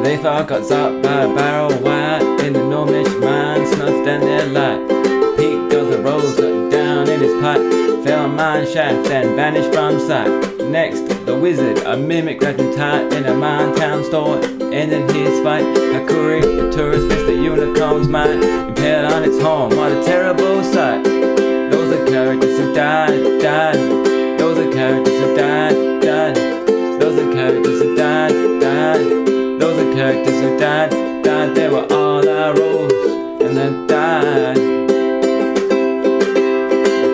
They thought got zapped by a barrel white in the Norwich mine, snuffed down their light. Pete got the rolls up down in his pipe, fell on mine shaft and vanished from sight. Next, the wizard, a mimic grabbed him tight in a mine town store, ended his fight. Hakuri, the tourist missed the unicorn's mind, impaled on its horn, what a terrible sight. Those are characters who died, died. Those are characters who died, died. Those are characters who died, died. Those are characters who died, died. They were all our roles, and then died.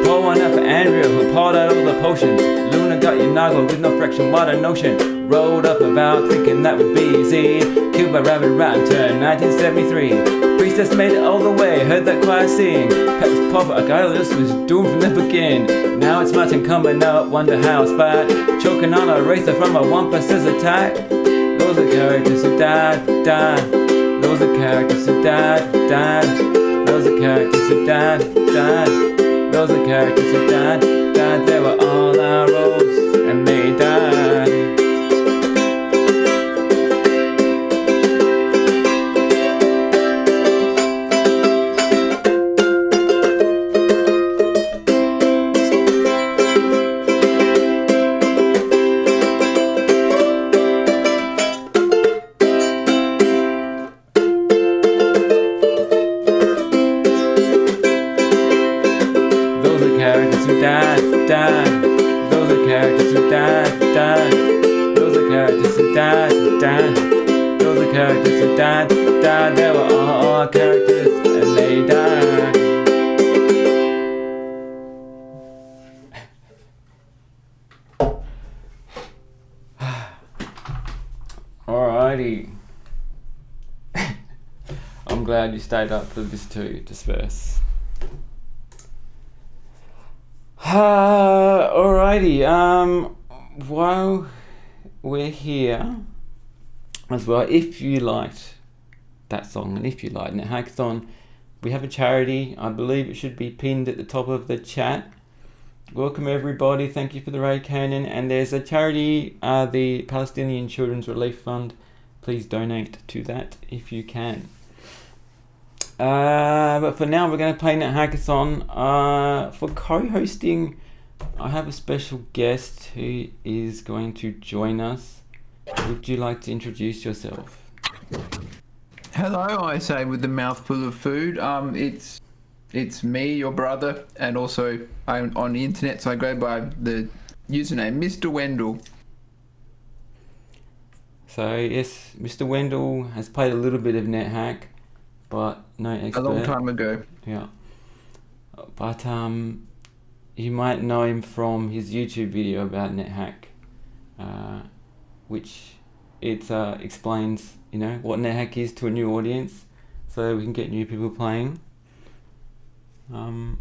Pour one out for Andrea, who poured out all the potions. Luna got you noggled with no friction, what a notion. Rolled up a valve thinking that would be easy. Killed by Rabbit Rat until 1973. Priestess made it all the way, heard that choir sing. Pet was poverty, Gaius was doomed from the beginning. Now it's Martin coming up, wonder how it's bad. Choking on a racer from a one-person's attack. Those are characters who died, died. Those are characters who died, died. Those are characters who died, died. Those are characters who died, died. They were all our roles, and they died. Characters who died, died. Those are characters who died, died. Those are characters who died, died. Those are characters who died, died. They were all characters, and they died. Alrighty. I'm glad you stayed up for this too, Disperse. Alrighty, while we're here as well, if you liked that song and if you like NetHackathon, we have a charity. I believe it should be pinned at the top of the chat. Welcome everybody, thank you for the raid Cannon, and there's a charity, the Palestinian Children's Relief Fund. Please donate to that if you can. But for now, we're going to play NetHackathon. For co-hosting, I have a special guest who is going to join us. Would you like to introduce yourself? Hello, I say with the mouthful of food. It's me, your brother, and also I'm on the internet, so I go by the username Mr. Wendell. So yes, Mr. Wendell has played a little bit of NetHack, but no expert. A long time ago. Yeah. But you might know him from his YouTube video about NetHack, which it explains, you know, what NetHack is to a new audience, so we can get new people playing.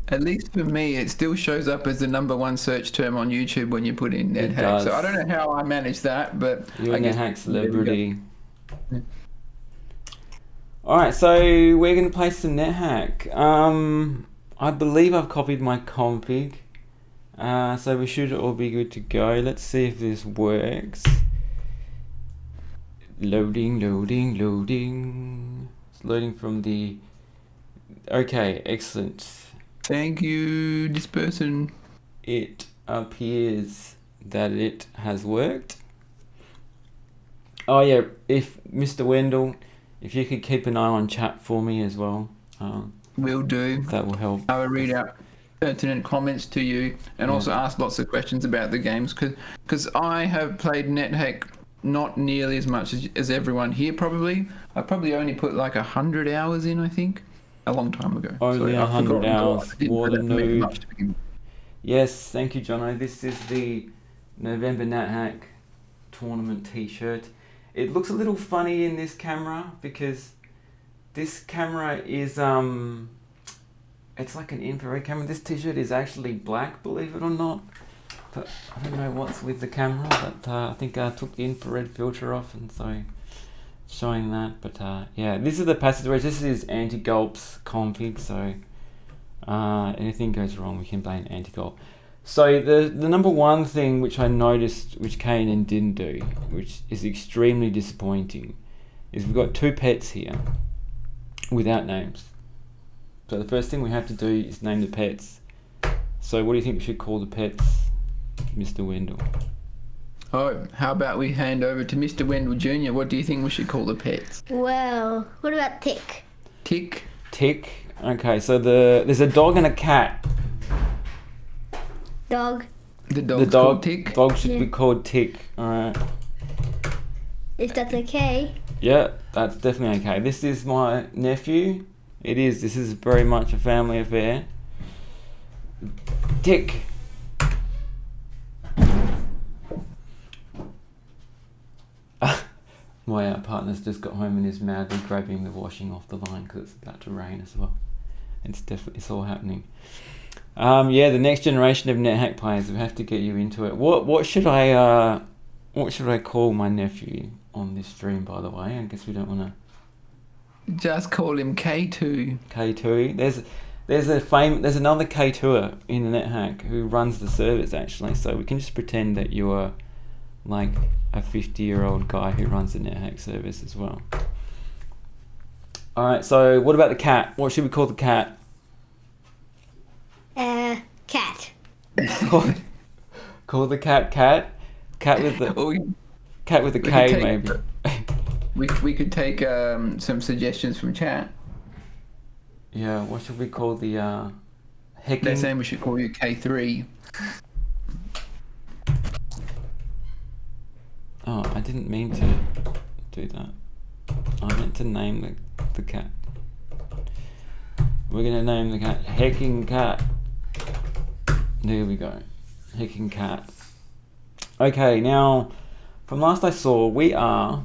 At least for me, it still shows up as the #1 search term on YouTube when you put in NetHack. So I don't know how I managed that, but you're a NetHack celebrity. Yeah. Alright, so we're going to play some NetHack. I believe I've copied my config, so we should all be good to go. Let's see if this works. Loading, loading, loading. It's loading from the... Okay, excellent. Thank you, this person. It appears that it has worked. Oh yeah, if Mr. Wendell, if you could keep an eye on chat for me as well. Will do. That will help. I will read out pertinent comments to you and also ask lots of questions about the games because I have played NetHack not nearly as much as everyone here probably. I probably only put like 100 hours in, I think. A long time ago. Only 100 hours. What a noob. Yes, thank you, Jono. This is the November NetHack tournament t-shirt. It looks a little funny in this camera because this camera is it's like an infrared camera. This t-shirt is actually black, believe it or not. But I don't know what's with the camera, but I think I took the infrared filter off, and so showing that. But yeah, this is the passageway. This is anti-gulps config, so anything goes wrong, we can blame anti-gulp. So the #1 thing which I noticed, which Kanan didn't do, which is extremely disappointing, is we've got 2 pets here without names. So the first thing we have to do is name the pets. So what do you think we should call the pets, Mr. Wendell? Oh, how about we hand over to Mr. Wendell Jr.? What do you think we should call the pets? Well, what about Tick? Tick. Tick. Okay, so there's a dog and a cat. Dog. The dog's called Tick. Dog should be called Tick. Alright. If that's okay. Yeah, that's definitely okay. This is my nephew. It is. This is very much a family affair. Tick. My partner's just got home and is madly grabbing the washing off the line because it's about to rain as well. It's all happening. Yeah, the next generation of NetHack players. We have to get you into it. What should I call my nephew on this stream? By the way, I guess we don't want to. Just call him K2. K2. There's another K2er in the NetHack who runs the servers actually. So we can just pretend that you are like a 50-year-old guy who runs the NetHack service as well. All right. So what about the cat? What should we call the cat? Cat. Call the cat. Cat with the cat with a K maybe. We could take some suggestions from chat. Yeah, what should we call the hecking? They're saying we should call you K3. Oh, I didn't mean to do that. I meant to name the cat. We're gonna name the cat Hecking Cat. There we go. Hecking Cat. Okay, now from last I saw, we are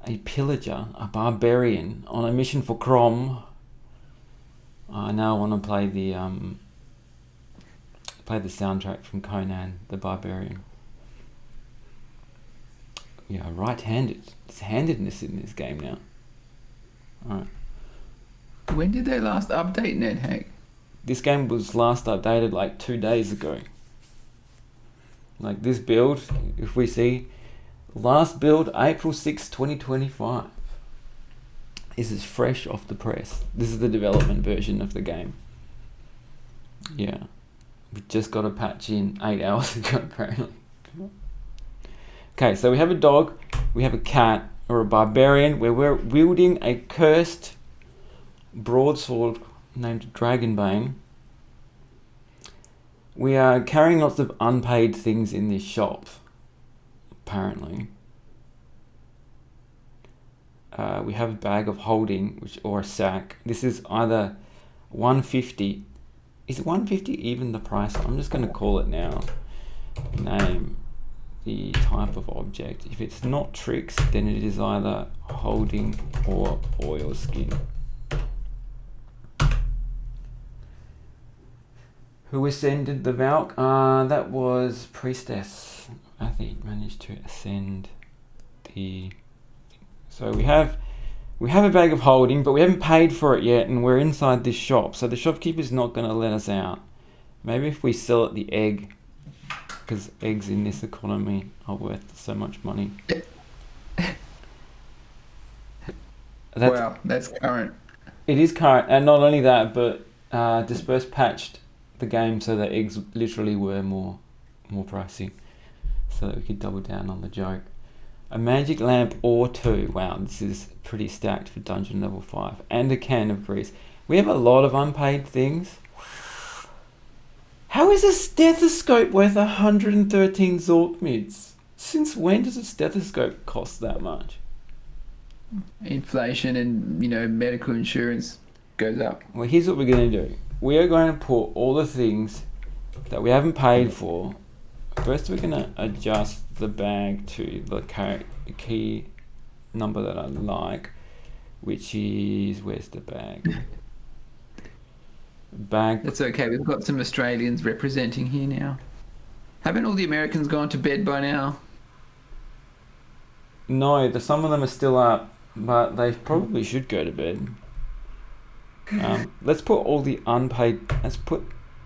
a pillager, a barbarian on a mission for Crom. I now want to play the soundtrack from Conan the Barbarian. Yeah, right-handed. There's handedness in this game now. Alright. When did they last update NetHack? This game was last updated like 2 days ago. Like this build, if we see, last build April 6, 2025. This is fresh off the press. This is the development version of the game. Yeah. We just got a patch in 8 hours ago apparently. Okay, so we have a dog, we have a cat, or a barbarian, where we're wielding a cursed broadsword named Dragonbane. We are carrying lots of unpaid things in this shop, apparently. We have a bag of holding, or a sack. This is either 150. Is it 150 even the price? I'm just going to call it now. Name. The type of object. If it's not tricks, then it is either holding or oil skin. Who ascended the Valk? That was Priestess. I think managed to ascend the. So we have a bag of holding, but we haven't paid for it yet, and we're inside this shop. So the shopkeeper's not going to let us out. Maybe if we sell it the egg. Because eggs in this economy are worth so much money. That's current. It is current, and not only that, but Disperse patched the game so that eggs literally were more pricey, so that we could double down on the joke. A magic lamp or 2. Wow, this is pretty stacked for dungeon level 5, and a can of grease. We have a lot of unpaid things. How is a stethoscope worth 113 Zork mids? Since when does a stethoscope cost that much? Inflation and, medical insurance goes up. Well, here's what we're going to do. We are going to put all the things that we haven't paid for. First, we're going to adjust the bag to the key number that I like, which is, where's the bag? That's okay, we've got some Australians representing here now. Haven't all the Americans gone to bed by now? No, some of them are still up, but they probably should go to bed. Let's put all the unpaid,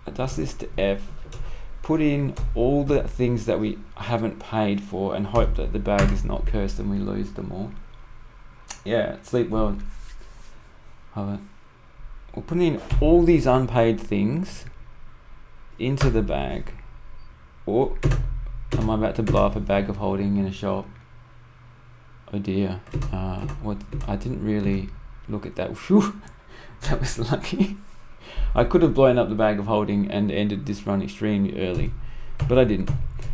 adjust this to F, put in all the things that we haven't paid for and hope that the bag is not cursed and we lose them all. Yeah, sleep well. Hold on. We're putting in all these unpaid things into the bag. Oh, am I about to blow up a bag of holding in a shop? Oh dear. What? I didn't really look at that. Whew, that was lucky. I could have blown up the bag of holding and ended this run extremely early, but I didn't.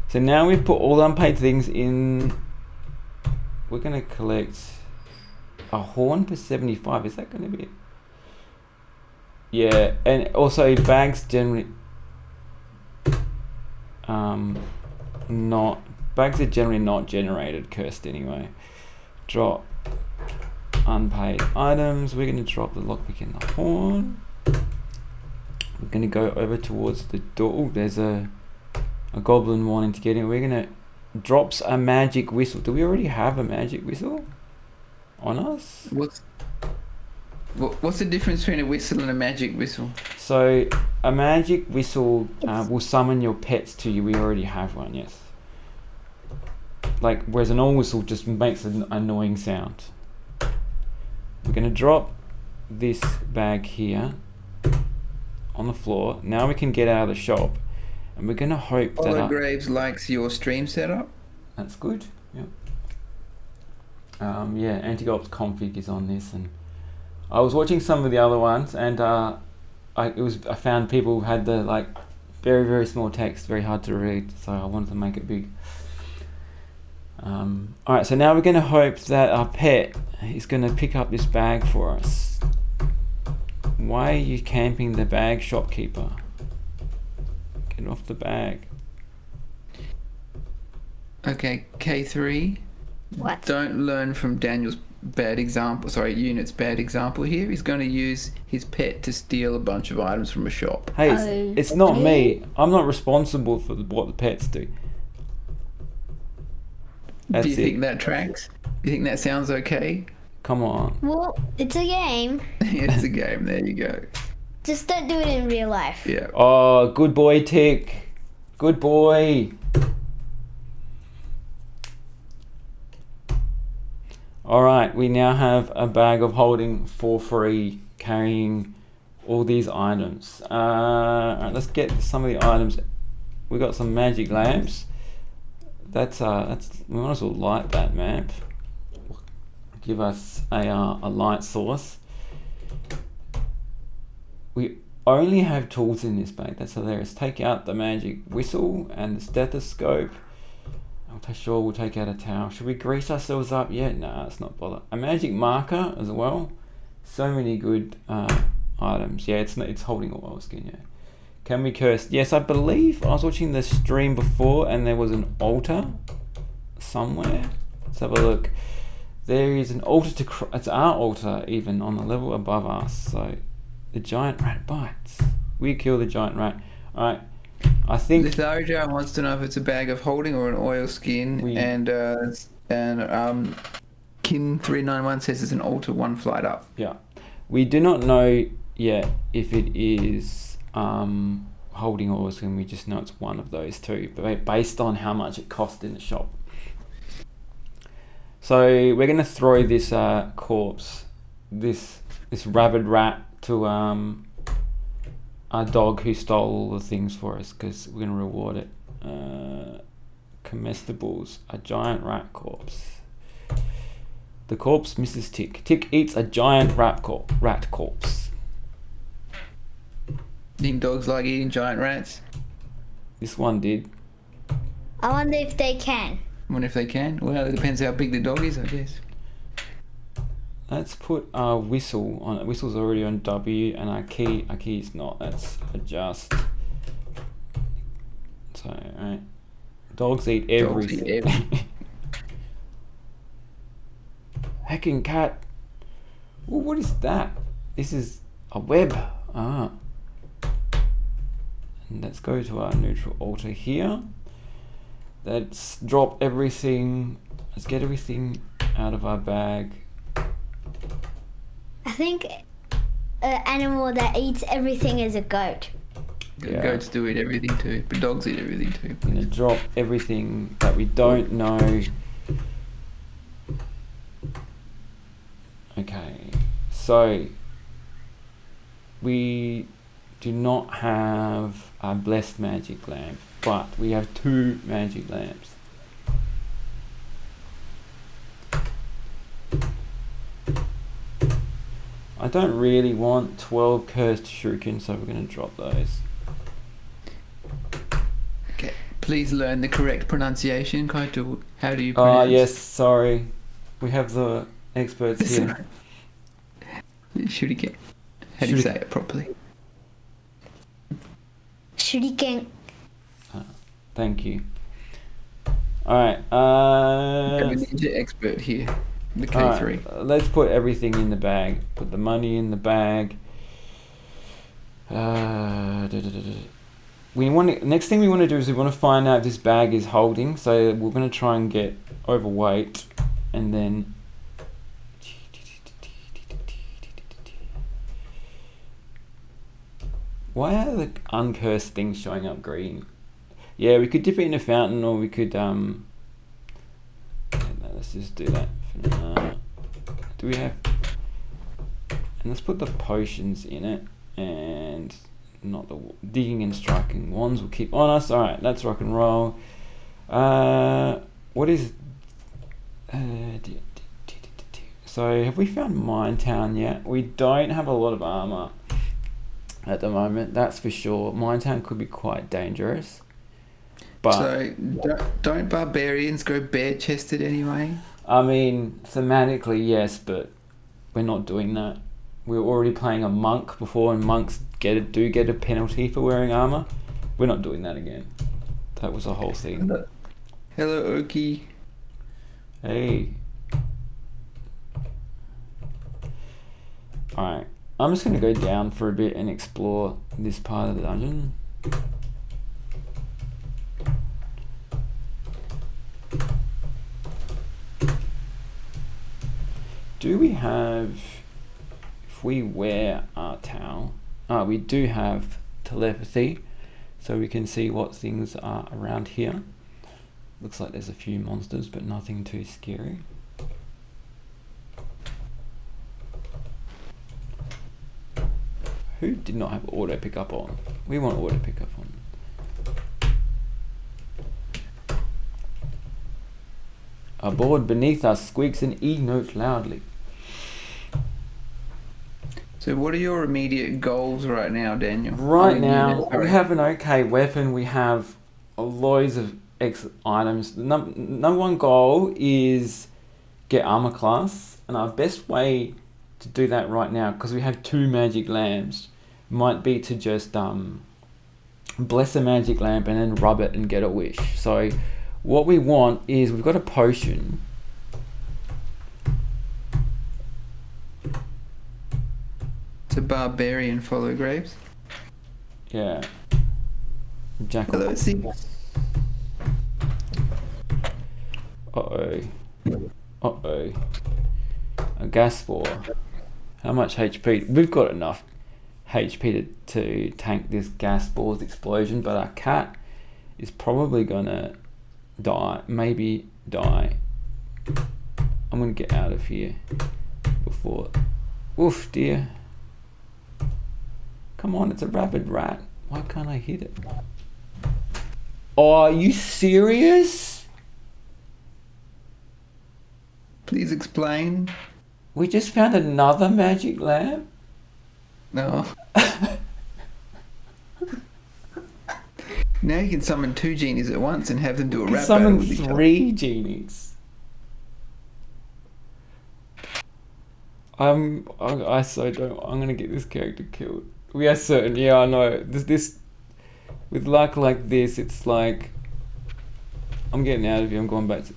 So now we've put all the unpaid things in. We're going to collect a horn for 75. Is that going to be it? Yeah, and also bags generally bags are generally not generated, cursed anyway. Drop unpaid items. We're going to drop the lockpick in the horn. We're going to go over towards the door. Ooh, there's a goblin wanting to get in. We're going to drops a magic whistle. Do we already have a magic whistle on us? What's the difference between a whistle and a magic whistle? So a magic whistle will summon your pets to you. We already have one, yes. Like, whereas an normal whistle just makes an annoying sound. We're going to drop this bag here on the floor. Now we can get out of the shop, and we're going to hope that Graves likes your stream setup. That's good. Yep. Yeah, anti-ops config is on this, and I was watching some of the other ones, and I found people had the like very, very small text, very hard to read, so I wanted to make it big. Alright, so now we're going to hope that our pet is going to pick up this bag for us. Why are you camping the bag, shopkeeper? Get off the bag. Okay, K3. What? Don't learn from Daniel's Unit's bad example here. He's going to use his pet to steal a bunch of items from a shop. Hey, it's not me. I'm not responsible for what the pets do. That's do you think that tracks? Do you think that sounds okay? Come on. Well, it's a game. It's a game. There you go. Just don't do it in real life. Yeah. Oh, good boy, Tick. Good boy. Alright, we now have a bag of holding for free, carrying all these items. Alright, let's get some of the items. We got some magic lamps. That's we might as well light that map. Give us a light source. We only have tools in this bag. That's hilarious. Take out the magic whistle and the stethoscope. I'm sure we'll take out a towel. Should we grease ourselves up yet? Nah, it's not bother. A magic marker as well. So many good items. Yeah, it's holding all our skin. Yeah. Can we curse? Yes, I believe I was watching the stream before, and there was an altar somewhere. Let's have a look. There is an altar to. It's our altar, even on the level above us. So the giant rat bites. We kill the giant rat. All right. I think Litharja wants to know if it's a bag of holding or an oil skin, and Kin391 says it's an altar one flight up. Yeah, we do not know yet if it is holding or oil skin. We just know it's one of those two, but based on how much it cost in the shop. So we're gonna throw this corpse, this rabid rat, to our dog who stole all the things for us, because we're going to reward it. Comestibles, a giant rat corpse. The corpse misses Tick. Tick eats a giant rat corpse. Think dogs like eating giant rats? This one did. I wonder if they can. I wonder if they can. Well, it depends how big the dog is, I guess. Let's put our whistle on it. Whistle's already on W, and our key is not. Let's adjust. So, right. Dogs eat everything. Hacking cat. Ooh, what is that? This is a web. Ah. And let's go to our neutral altar here. Let's drop everything. Let's get everything out of our bag. I think an animal that eats everything is a goat. Yeah. Goats do eat everything too, but dogs eat everything too. I'm gonna drop everything that we don't know. Okay, so we do not have a blessed magic lamp, but we have 2 magic lamps. I don't really want 12 cursed shuriken, so we're going to drop those. Okay. Please learn the correct pronunciation, Kaito. How do you pronounce? Yes, sorry. We have the experts here. Shuriken. How do you say it properly? Shuriken. Thank you. Alright, We have a ninja expert here. The K3. Alright, let's put everything in the bag. Put the money in the bag. Next thing we want to do is we want to find out if this bag is holding. So we're going to try and get overweight, and then why are the uncursed things showing up green? Yeah, we could dip it in a fountain, or we could let's just do that for now. Do we have? And let's put the potions in it, and not the digging and striking wands will keep on us. All right, let's rock and roll. What is? So have we found Mine Town yet? We don't have a lot of armor at the moment, that's for sure. Mine Town could be quite dangerous. But so don't barbarians go bare-chested anyway? I mean, thematically yes, but we're not doing that. We were already playing a monk before, and monks do get a penalty for wearing armor. We're not doing that again. That was a whole thing. Hello, Oki. Hey. Alright, I'm just going to go down for a bit and explore this part of the dungeon. Do we have, if we wear our towel, we do have telepathy, so we can see what things are around here. Looks like there's a few monsters, but nothing too scary. Who did not have auto pickup on? We want auto pickup on. A board beneath us squeaks an E note loudly. So what are your immediate goals right now, Daniel? Right now, we have an okay weapon. We have loads of items. The number one goal is get armor class, and our best way to do that right now, because we have 2 magic lamps, might be to just bless a magic lamp and then rub it and get a wish. So what we want is, we've got a potion. It's a barbarian follow graves. Yeah. Jackal. Hello, see. Uh-oh. Uh-oh. A gas spore. How much HP? We've got enough HP to tank this gas spore's explosion, but our cat is probably gonna die. Maybe die. I'm gonna get out of here before... Oof, dear. Come on, it's a rabid rat. Why can't I hit it? Oh, are you serious? Please explain. We just found another magic lamp? No. Now you can summon 2 genies at once and have them do a rap battle Summon with each other. 3 genies. I so don't. I'm gonna get this character killed. We are certain. Yeah, I know. This with luck like this, it's like I'm getting out of here. I'm going back to.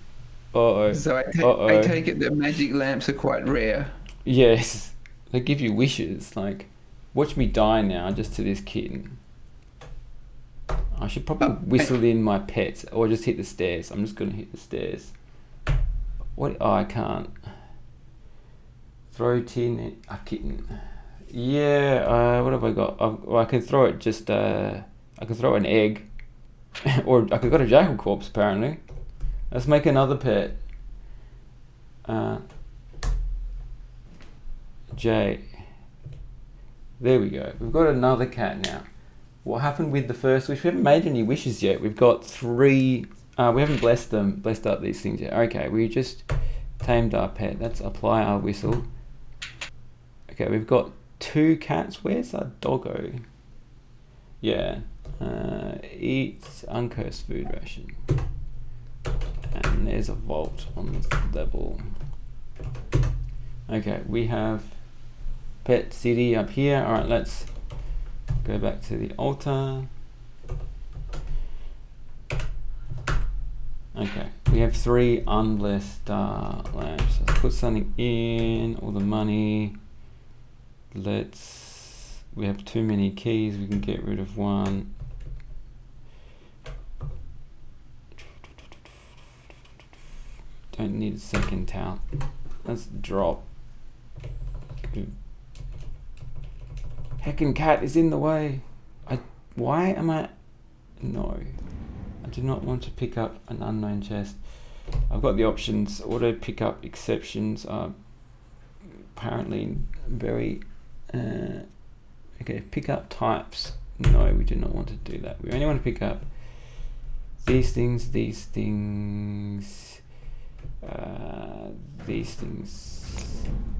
Uh-oh. So I take it that magic lamps are quite rare. Yes, they give you wishes. Like, watch me die now, just to this kitten. I should probably whistle in my pet, or just hit the stairs. I'm just gonna hit the stairs. What? Oh, I can't. Throw tin a kitten. Yeah. What have I got? I can throw it. Just I can throw an egg, or I could got a jackal corpse apparently. Let's make another pet. J. There we go. We've got another cat now. What happened with the first wish? We haven't made any wishes yet. We've got 3. We haven't blessed up these things yet. Okay, we just tamed our pet. Let's apply our whistle. Okay, we've got 2 cats. Where's our doggo? Yeah. Eats uncursed food ration. And there's a vault on this level. Okay, we have pet city up here. Alright, let's go back to the altar. Okay, we have 3 unblessed lamps. Let's put something in, all the money. We have too many keys, we can get rid of 1. Don't need a second towel. Let's drop. Heckin' cat is in the way. Why am I? No. I do not want to pick up an unknown chest. I've got the options. Auto pickup exceptions are apparently very... okay, pickup types. No, we do not want to do that. We only want to pick up these things, these things,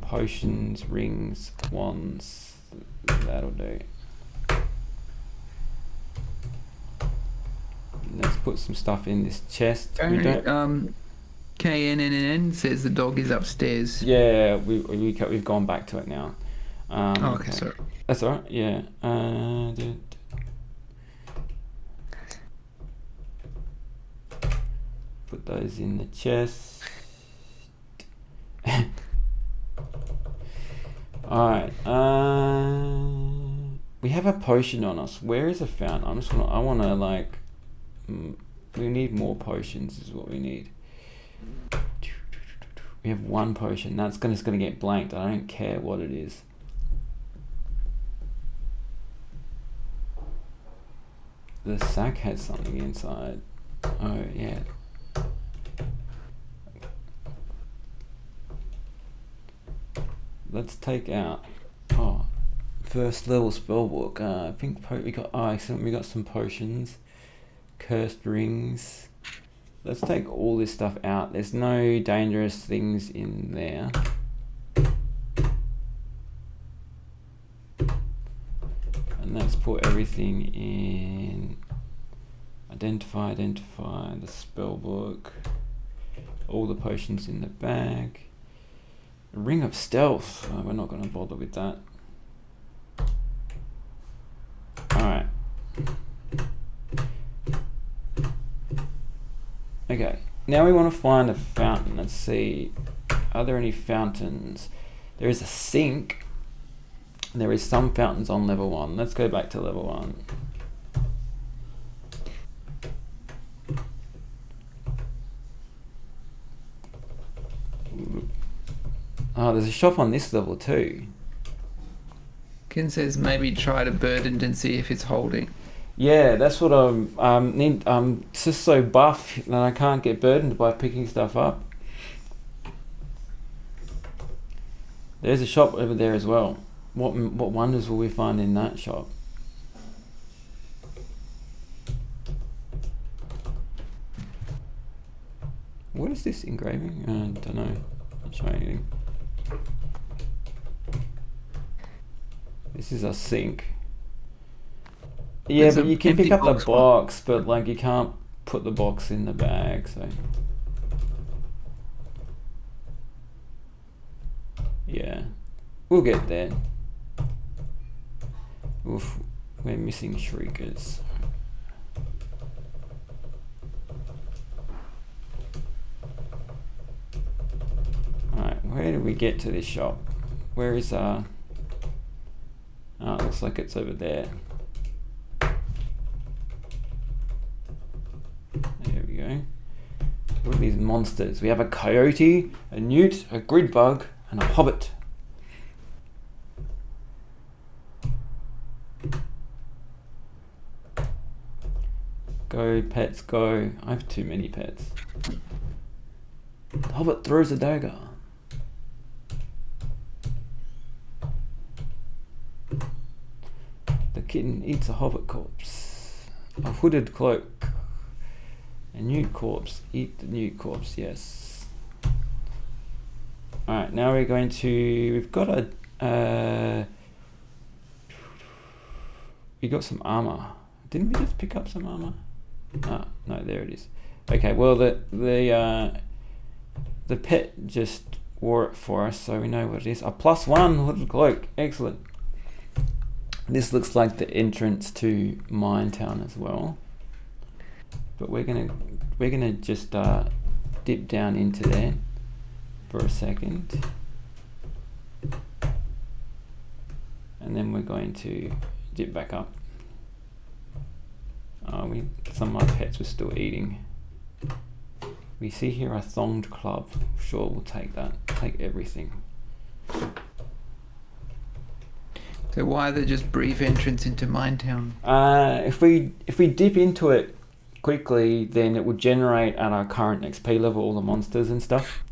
potions, rings, wands. That'll do. Let's put some stuff in this chest. KNNN says the dog is upstairs. Yeah, we've gone back to it now. Okay, sorry. That's alright. Yeah. Put those in the chest. Alright. We have a potion on us. Where is a fountain? I wanna like. We need more potions. Is what we need. We have 1 potion. That's just gonna get blanked. I don't care what it is. The sack has something inside. Oh yeah. Let's take out. Oh, first level spellbook. I think we got some potions, cursed rings. Let's take all this stuff out. There's no dangerous things in there. And let's put everything in. Identify the spellbook. All the potions in the bag. Ring of stealth. Oh, we're not going to bother with that. Alright. Okay, now we want to find a fountain. Let's see. Are there any fountains? There is a sink. There is some fountains on level 1. Let's go back to level 1. Oh, there's a shop on this level too. Ken says maybe try to burden and see if it's holding. Yeah, that's what I'm just so buff that I can't get burdened by picking stuff up. There's a shop over there as well. What wonders will we find in that shop? What is this engraving? I don't know. Not showing anything. This is a sink. Yeah, but you can pick up the box, but like you can't put the box in the bag, so. Yeah, we'll get there. Oof, we're missing shriekers. Alright, where do we get to this shop? Where is Oh, it looks like it's over there. There we go. What are these monsters? We have a coyote, a newt, a grid bug, and a hobbit. Go, pets, go. I have too many pets. The hobbit throws a dagger. kitten eats a hobbit corpse. A hooded cloak. A nude corpse. Eat the nude corpse, yes. Alright, now we're going to... We've got a... we got some armor. Didn't we just pick up some armor? Ah, no, there it is. Okay, well, the pet just wore it for us, so we know what it is. A +1 hooded cloak. Excellent. This looks like the entrance to Minetown as well. But we're gonna just dip down into there for a second, and then we're going to dip back up. Some of my pets were still eating. We see here a thonged club. Sure, we'll take that. Take everything. So why the just brief entrance into Minetown? If we dip into it quickly, then it will generate at our current XP level all the monsters and stuff.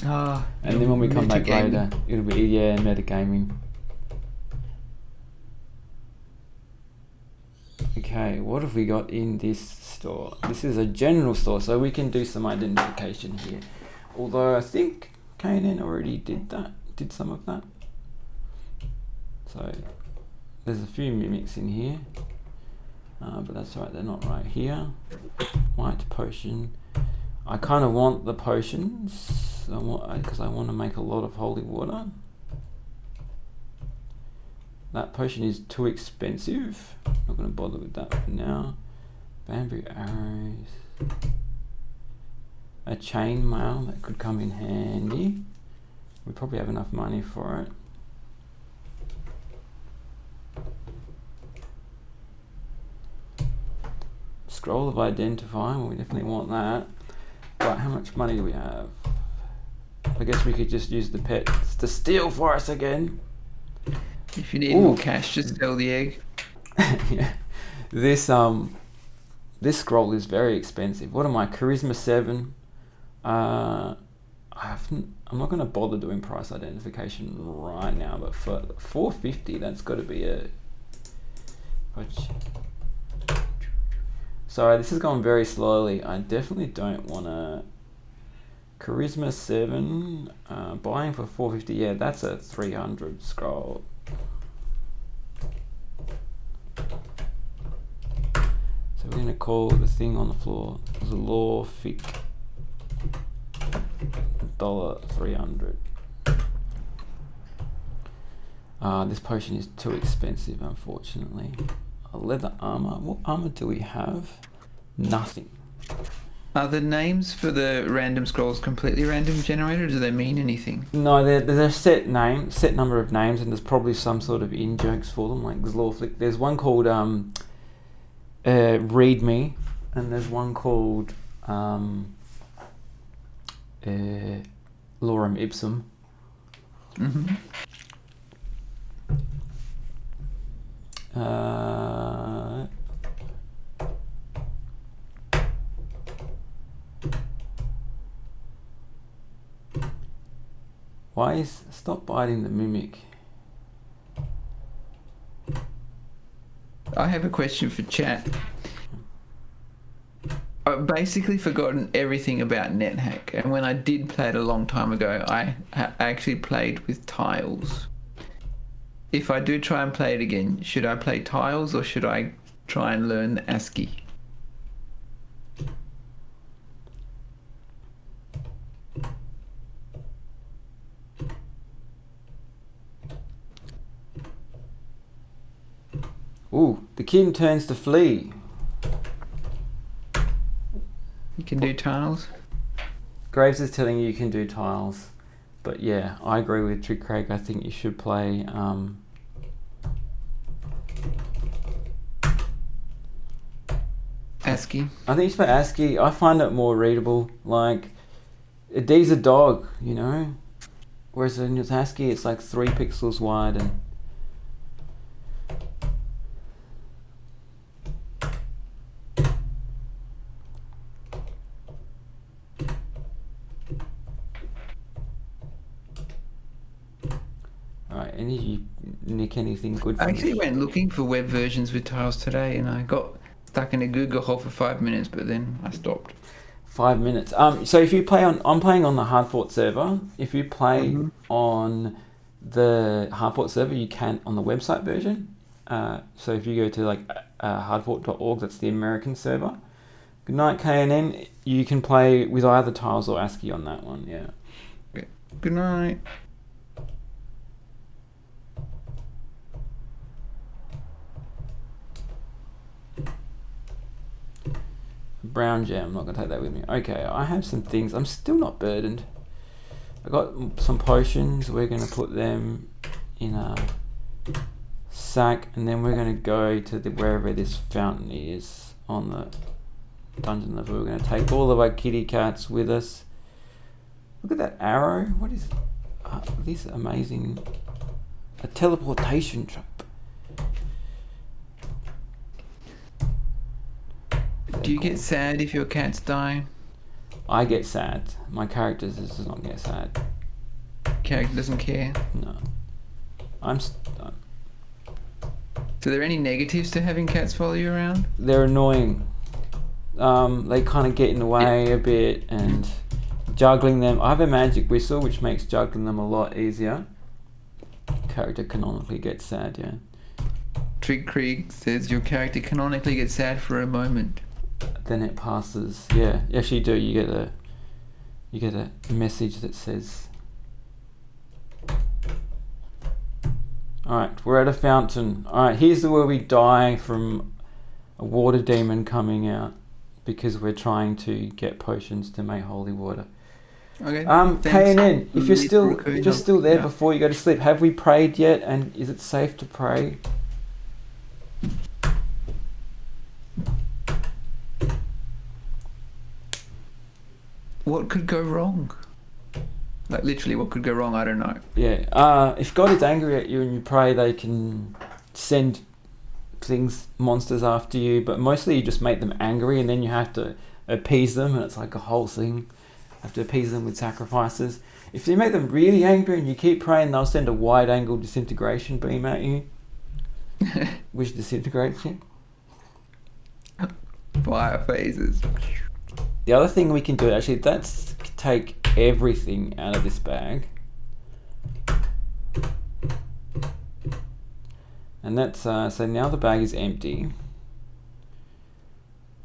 Ah. And then when we come back later, it'll be metagaming. Okay, what have we got in this store? This is a general store, so we can do some identification here. Although I think Kanan already did some of that. So there's a few mimics in here, but that's right, they're not right here. White potion. I kind of want the potions because I want to make a lot of holy water. That potion is too expensive. Not going to bother with that for now. Bamboo arrows. A chain mail that could come in handy. We probably have enough money for it. Scroll of identify. Well, we definitely want that. But how much money do we have? I guess we could just use the pets to steal for us again. If you need more cash, just sell the egg. Yeah. This scroll is very expensive. What am I? Charisma 7. I'm not going to bother doing price identification right now, but for 450, that's got to be a. Sorry, this is going very slowly. I definitely don't want to. Charisma 7, buying for 450. Yeah, that's a 300 scroll. So we're going to call the thing on the floor Zlorfic $300. This potion is too expensive, unfortunately. A leather armor. What armor do we have? Nothing. Are the names for the random scrolls completely random generated, or do they mean anything? No, there's a set number of names, and there's probably some sort of in-jokes for them, like Zlorflick. There's one called Read Me, and there's one called Lorem Ipsum. Mm-hmm. Stop biting the mimic. I have a question for chat. I've basically forgotten everything about NetHack, and when I did play it a long time ago, I actually played with tiles. If I do try and play it again, should I play tiles or should I try and learn the ASCII? Ooh, the king turns to flee. You can do tiles? Graves is telling you can do tiles. But yeah, I agree with Trick Craig. I think you should play ASCII. I think you should play ASCII. I find it more readable. Like, D's a dog, you know? Whereas in ASCII, it's like 3 pixels wide and... Alright, any of you nick anything good I from actually it. went looking for web versions with tiles today, and I got stuck in a Google hole for 5 minutes, but then I stopped. 5 minutes. So if you play on, I'm playing on the Hardfort server. If you play on the Hardfort server, you can on the website version. So if you go to like hardfort.org, that's the American server. Good night, KNN. You can play with either tiles or ASCII on that one. Yeah. Okay. Good night. Brown jam. I'm not gonna take that with me. Okay, I have some things. I'm still not burdened. I got some potions. We're gonna put them in a sack, and then we're gonna go to wherever this fountain is on the dungeon level. We're gonna take all of our kitty cats with us. Look at that arrow. What is this amazing? A teleportation trap. Do you get sad if your cats die? I get sad. My character does not get sad. Character doesn't care. No. So are there any negatives to having cats follow you around? They're annoying. They kind of get in the way a bit, and juggling them. I have a magic whistle, which makes juggling them a lot easier. Character canonically gets sad, yeah. Trig Krieg says your character canonically gets sad for a moment. Then it passes. Yeah, yes you do. You get a message that says, alright, we're at a fountain. Alright, here's where we die from a water demon coming out because we're trying to get potions to make holy water. Okay. KNN, if you're still there Yeah. before you go to sleep, have we prayed yet, and is it safe to pray? What could go wrong? Like literally, what could go wrong? I don't know. Yeah. If God is angry at you and you pray, they can send monsters after you, but mostly you just make them angry, and then you have to appease them, and it's like a whole thing. You have to appease them with sacrifices. If you make them really angry and you keep praying, they'll send a wide-angle disintegration beam at you, which disintegrates you. Fire phases. The other thing we can do, actually, that's take everything out of this bag. And that's, so now the bag is empty.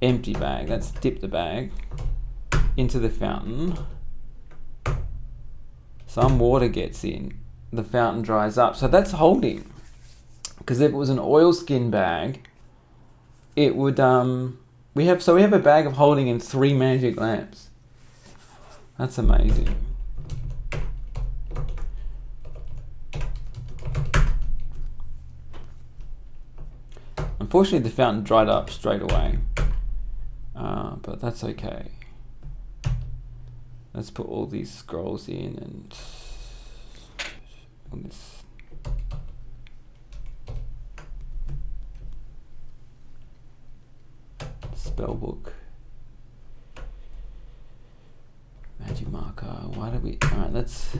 Empty bag, let's dip the bag into the fountain. Some water gets in, the fountain dries up. So that's holding. Because if it was an oilskin bag, it would, we have a bag of holding and 3 magic lamps. That's amazing. Unfortunately, the fountain dried up straight away, but that's okay. Let's put all these scrolls in and on this. Spellbook. Magic marker. Why do we... Alright, let's...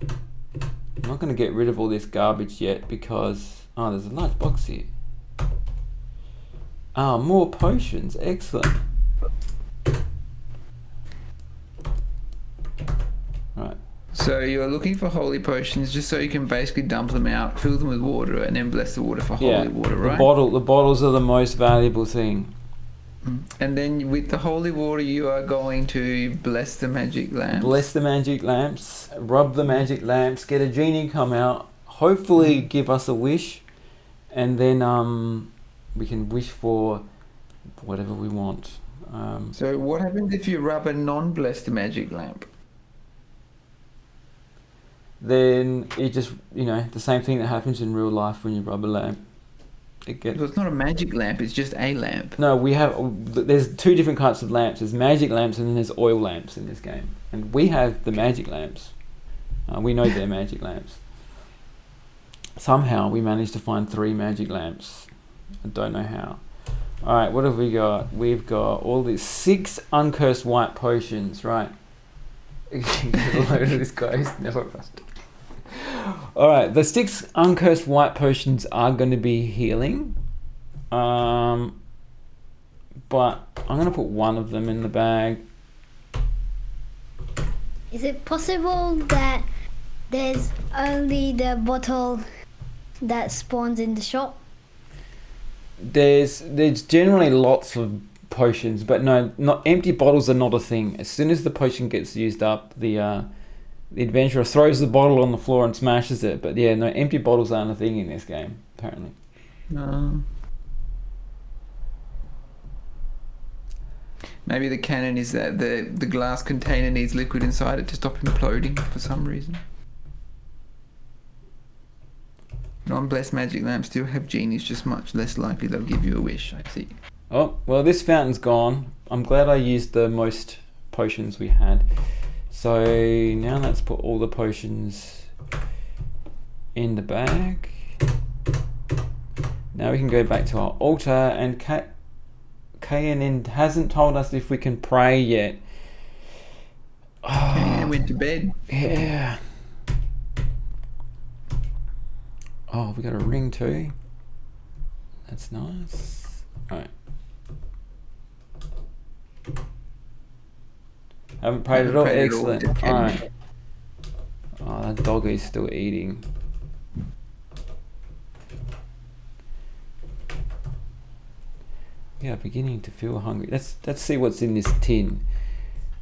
I'm not going to get rid of all this garbage yet because... Oh, there's a large box here. Ah, more potions. Excellent. Right. So you're looking for holy potions just so you can basically dump them out, fill them with water, and then bless the water for holy water, right? The bottles are the most valuable thing. And then with the holy water, you are going to bless the magic lamps. Bless the magic lamps, rub the magic lamps, get a genie come out, hopefully give us a wish, and then we can wish for whatever we want. So what happens if you rub a non-blessed magic lamp? Then it just, the same thing that happens in real life when you rub a lamp. Well, it's not a magic lamp, it's just a lamp. No, there's 2 different kinds of lamps. There's magic lamps and then there's oil lamps in this game. And we have the magic lamps. We know they're magic lamps. Somehow we managed to find 3 magic lamps. I don't know how. Alright, what have we got? We've got all these 6 uncursed white potions, right? A load of this guy's never rusted. All right, the 6 uncursed white potions are going to be healing. But I'm going to put one of them in the bag. Is it possible that there's only the bottle that spawns in the shop? There's generally lots of potions, but no, not empty bottles are not a thing. As soon as the potion gets used up, the adventurer throws the bottle on the floor and smashes it. But yeah, no, empty bottles aren't a thing in this game, apparently. No. Maybe the canon is that the glass container needs liquid inside it to stop imploding for some reason. Non-blessed magic lamps still have genies, just much less likely they'll give you a wish, I see. Oh, well, this fountain's gone. I'm glad I used the most potions we had. So now let's put all the potions in the bag. Now we can go back to our altar, and Kayanin hasn't told us if we can pray yet. Kayanin went to bed. Yeah. Oh, we got a ring too. That's nice. Alright. Haven't prayed at all? Excellent. Alright. Oh, that dog is still eating. Yeah, beginning to feel hungry. Let's see what's in this tin.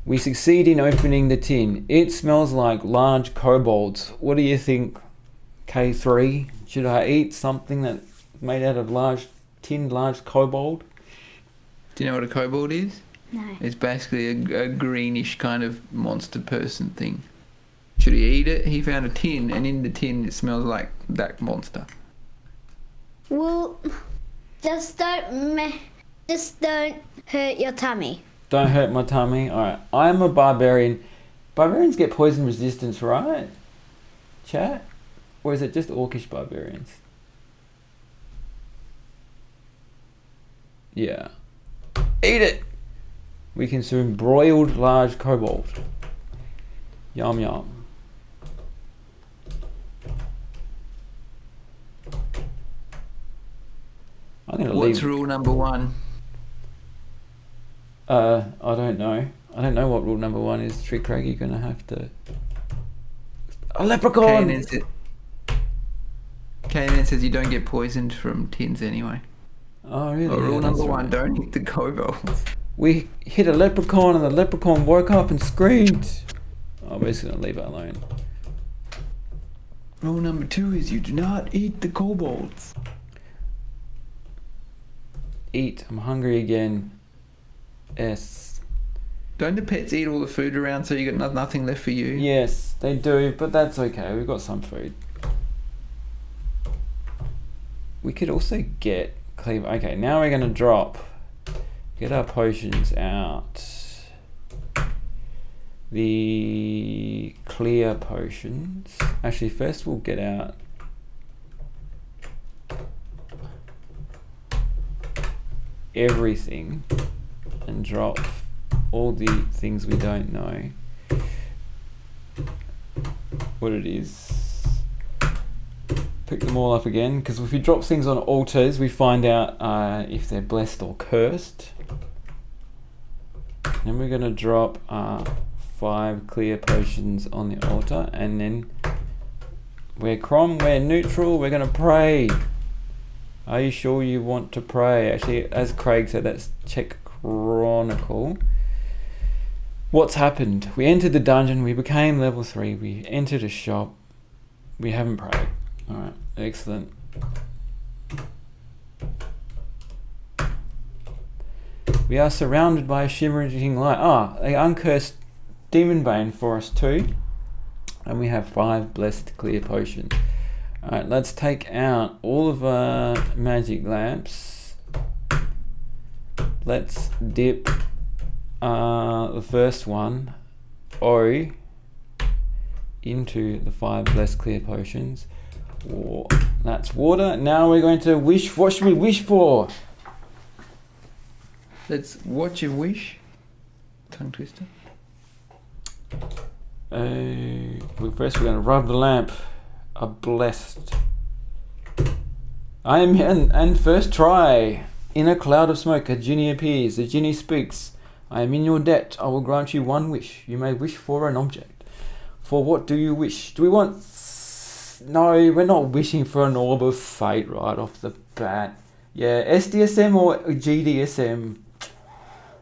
We succeed in opening the tin. It smells like large kobolds. What do you think, K3? Should I eat something that's made out of large kobold? Do you know what a kobold is? No. It's basically a greenish kind of monster person thing. Should he eat it? He found a tin, and in the tin it smells like that monster. Well, just don't hurt your tummy. Don't hurt my tummy. Alright, I'm a barbarian. Barbarians get poison resistance, right? Chat? Or is it just orcish barbarians? Yeah. Eat it! We consume broiled large kobold. Yum yum. I'm gonna leave. What's rule number 1? I don't know. I don't know what rule number 1 is. Trick Craig, you're gonna have to. A leprechaun! Kanan says you don't get poisoned from tins anyway. Oh really? Rule Yeah, number that's 1, right. don't hit the kobolds. We hit a leprechaun and the leprechaun woke up and screamed. Oh, we're just gonna leave it alone. Rule number 2 is you do not eat the kobolds. Eat. I'm hungry again. Yes. Don't the pets eat all the food around so you got nothing left for you? Yes, they do, but that's okay. We've got some food. We could also get cleave. Okay, now we're gonna get our potions out. The clear potions. Actually, first we'll get out everything and drop all the things we don't know what it is. Pick them all up again, because if we drop things on altars, we find out if they're blessed or cursed. Then we're going to drop 5 clear potions on the altar, and then we're neutral, we're going to pray. Are you sure you want to pray? Actually, as Craig said, let's check Chronicle. What's happened? We entered the dungeon, we became level 3, we entered a shop, we haven't prayed. Alright, excellent. We are surrounded by a shimmering light. They uncursed Demon Bane for us too. And we have 5 blessed clear potions. Alright, let's take out all of our magic lamps. Let's dip the first one, O, into the 5 blessed clear potions. That's water. Now we're going to wish. What should we wish for? Let's watch your wish. Tongue twister. First we're going to rub the lamp. are blessed. I am here, and first try. In a cloud of smoke, a genie appears. The genie speaks. I am in your debt. I will grant you one wish. You may wish for an object. For what do you wish? Do we want... No, we're not wishing for an orb of fate right off the bat. Yeah, SDSM or GDSM.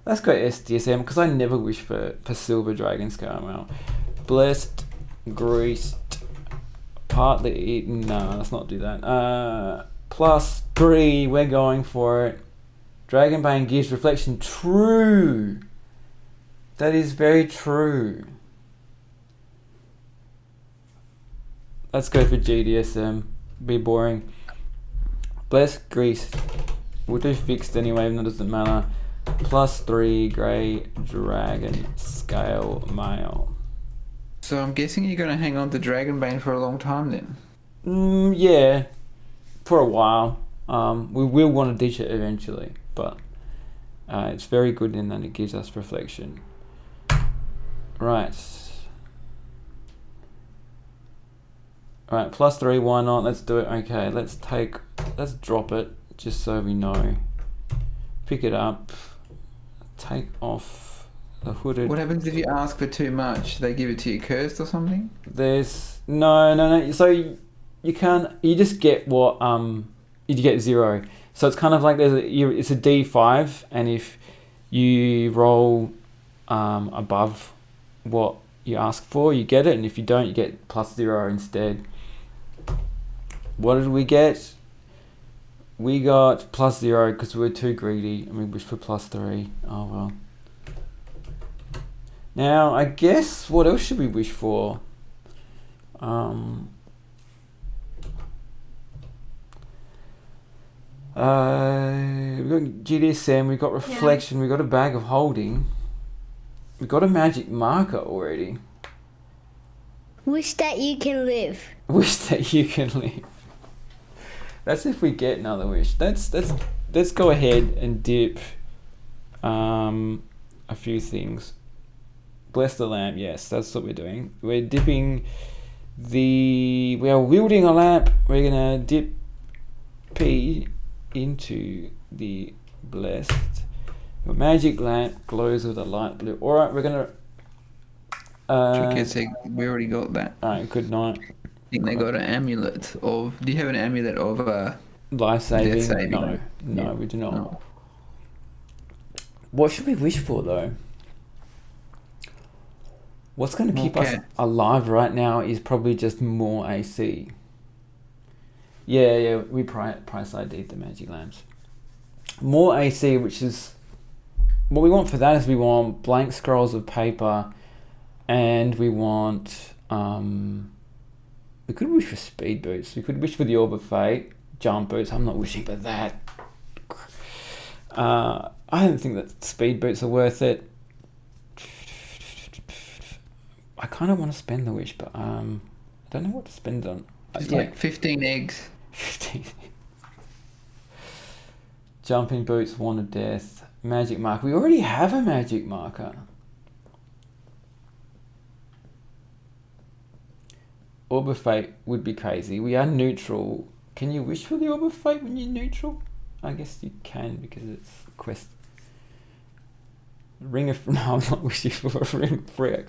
Let's go SDSM, because I never wish for Silver Dragon Caramel. Blessed, greased, partly eaten. No, let's not do that. +3, we're going for it. Dragonbane gives reflection. True. That is very true. Let's go for GDSM. Be boring. Blessed, greased. We'll do fixed anyway, that doesn't matter. +3, grey dragon scale mail. So I'm guessing you're going to hang on to Dragonbane for a long time then? Yeah, for a while. We will want to ditch it eventually, but it's very good in that it gives us reflection. Right. Alright, +3, why not? Let's do it. Okay, let's drop it, just so we know. Pick it up. Take off the hooded. What happens if you ask for too much? They give it to you cursed or something? There's no. So you can't. You just get what you get 0. So it's kind of like it's a D5, and if you roll above what you ask for, you get it, and if you don't, you get +0 instead. What did we get? We got +0 because we were too greedy, and we wished for +3. Oh well. Now, I guess, what else should we wish for? We got GDSM, we got reflection, we got a bag of holding. We got a magic marker already. Wish that you can live. Wish that you can live. That's if we get another wish. Let's go ahead and dip a few things. Bless the lamp. Yes, that's what we're doing. We're dipping we are wielding a lamp. We're gonna dip P into the blessed. Your magic lamp glows with a light blue. All right, we're gonna. We already got that. All right, good night. I think they got an amulet of. Do you have an amulet of life saving? Death saving? No, Yeah. we do not. No. What should we wish for though? What's going to keep us cats. alive right now is probably just more AC. Yeah, we price ID'd the magic lamps. More AC, which is... What we want for that is we want blank scrolls of paper, and we want... we could wish for speed boots. We could wish for the Orb of Fate. Jump boots. I'm not wishing for that. I don't think that speed boots are worth it. I kind of want to spend the wish, but I don't know what to spend on. It's like 15 eggs. 15. Jumping boots, wand of death, magic marker. We already have a magic marker. Orb of Fate would be crazy. We are neutral. Can you wish for the Orb of Fate when you're neutral? I guess you can because it's a quest. Ring of... No, I'm not wishing for a Ring of Free.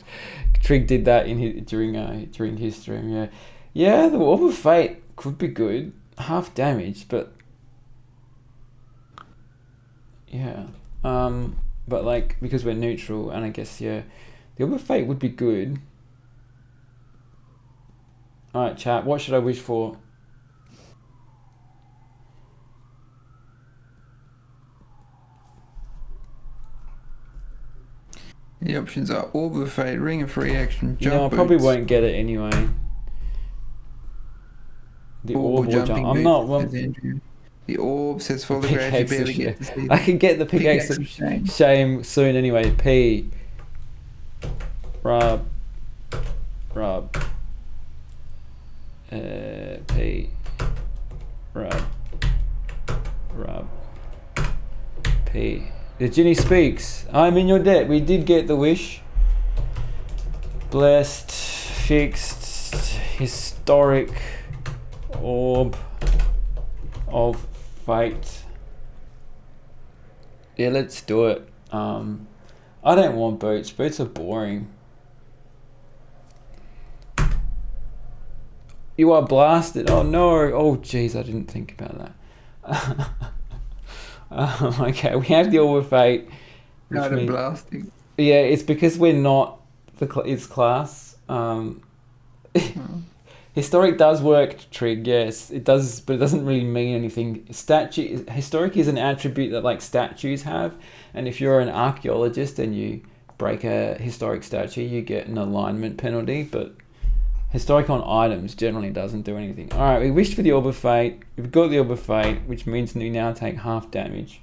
Trig did that during his stream, yeah. Yeah, the Orb of Fate could be good. Half damage, but... Yeah. But like, because we're neutral, and I guess, yeah. The Orb of Fate would be good. Alright, chat, what should I wish for? The options are Orb of Fate, Ring of Free Action, Jump I probably Boots, won't get it anyway. The Orb or Jump. I'm not... Well, the Orb says for the grave, you barely get to see. I can get the pickaxe of shame soon anyway. P. Rub. P. Rub. P. The genie speaks. I'm in your debt. We did get the wish. Blessed. Fixed. historic orb of fate. Yeah, let's do it. I don't want boots. Boots are boring. You are blasted. Oh no. Oh jeez, I didn't think about that. Okay, we have the orb of fate. Not a blasting. Yeah, it's because we're not its class. Historic does work, Trig, yes, it does, but it doesn't really mean anything. Historic is an attribute that like statues have, and if you're an archaeologist and you break a historic statue, you get an alignment penalty, but historic on items generally doesn't do anything. Alright, we wished for the Orb of Fate. We've got the Orb of Fate, which means we now take half damage.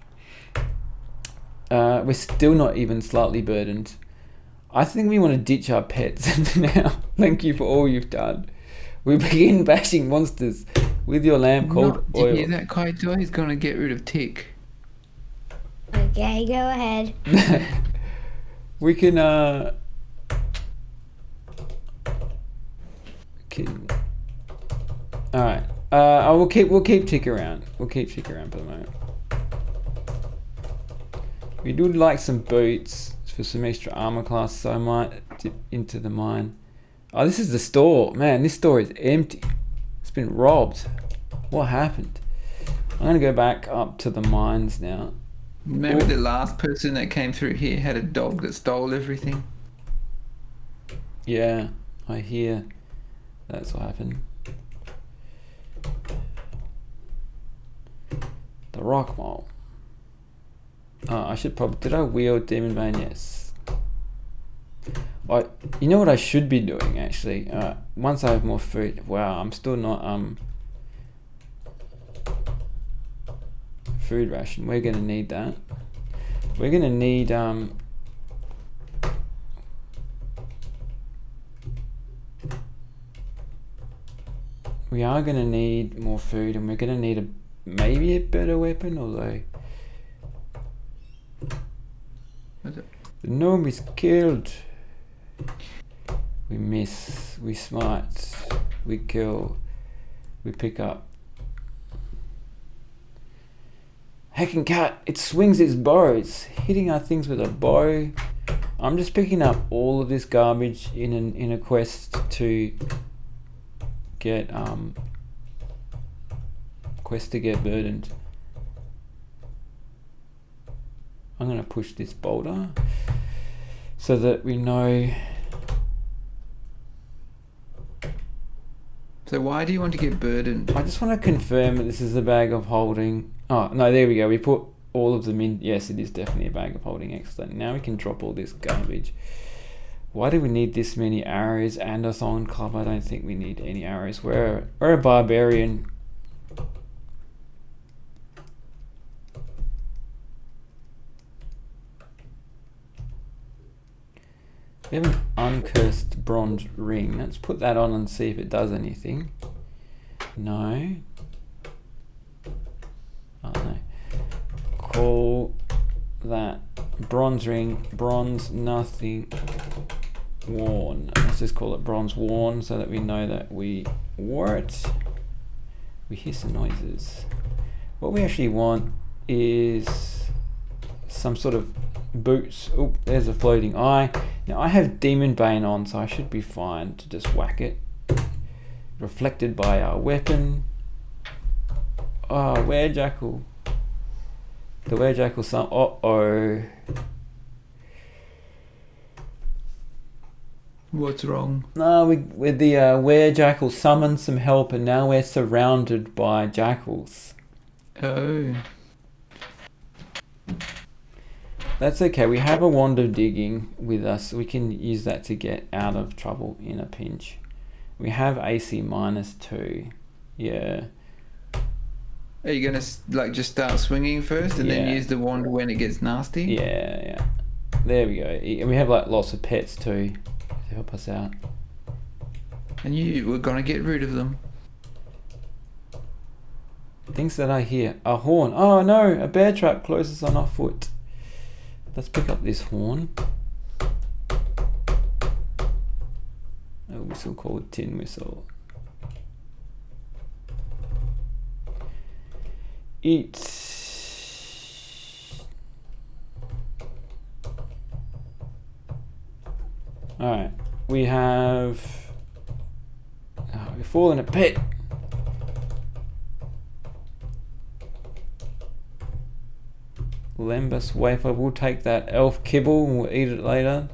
We're still not even slightly burdened. I think we want to ditch our pets now. Thank you for all you've done. We begin bashing monsters with your lamp called oil. Did you hear that, Kaito? He's going to get rid of Tick. Okay, go ahead. We can, alright. We'll keep Tick around. We'll keep Tick around for the moment. We would like some boots for some extra armor class, so I might dip into the mine. Oh, this is the store. Man, this store is empty. It's been robbed. What happened? I'm going to go back up to the mines now. Maybe the last person that came through here had a dog that stole everything. Yeah, I hear that's what happened. The rock mole. Oh, I should probably... Did I wield Demon Bane? Yes. You know what I should be doing, actually? Once I have more food... Wow, I'm still not... Food ration. We're going to need that. We're going to need... We are going to need more food, and we're going to need maybe a better weapon, although... The gnome is killed. We miss, we smite, we kill, we pick up. Heckin' cat, it swings its bow. It's hitting our things with a bow. I'm just picking up all of this garbage in a quest to get burdened. I'm gonna push this boulder so that we know. So why do you want to get burdened? I just want to confirm that this is a bag of holding. Oh no, there we go. We put all of them in. Yes, it is definitely a bag of holding. Excellent. Now we can drop all this garbage. Why do we need this many arrows and a thorn club? I don't think we need any arrows. We're a barbarian. We have an uncursed bronze ring. Let's put that on and see if it does anything. No. Oh no. Call that bronze ring, bronze nothing worn. Let's just call it bronze worn so that we know that we wore it. We hear some noises. What we actually want is some sort of boots. Oh, there's a floating eye. Now I have Demon Bane on, so I should be fine to just whack it. Reflected by our weapon. Oh, Werejackal. The Werejackal son. Uh-oh. What's wrong? No, with the Werejackal summoned some help, and now we're surrounded by jackals. Oh. That's okay, we have a wand of digging with us. We can use that to get out of trouble in a pinch. We have AC -2. Yeah. Are you going to like just start swinging first and then use the wand when it gets nasty? Yeah. There we go. And we have like lots of pets too to help us out. And you were going to get rid of them. Things that I hear. A horn. Oh no, a bear trap closes on our foot. Let's pick up this horn. A whistle called tin whistle. Eat. Alright, we have... Oh, we fall in a pit. Lembas wafer, we'll take that elf kibble and we'll eat it later.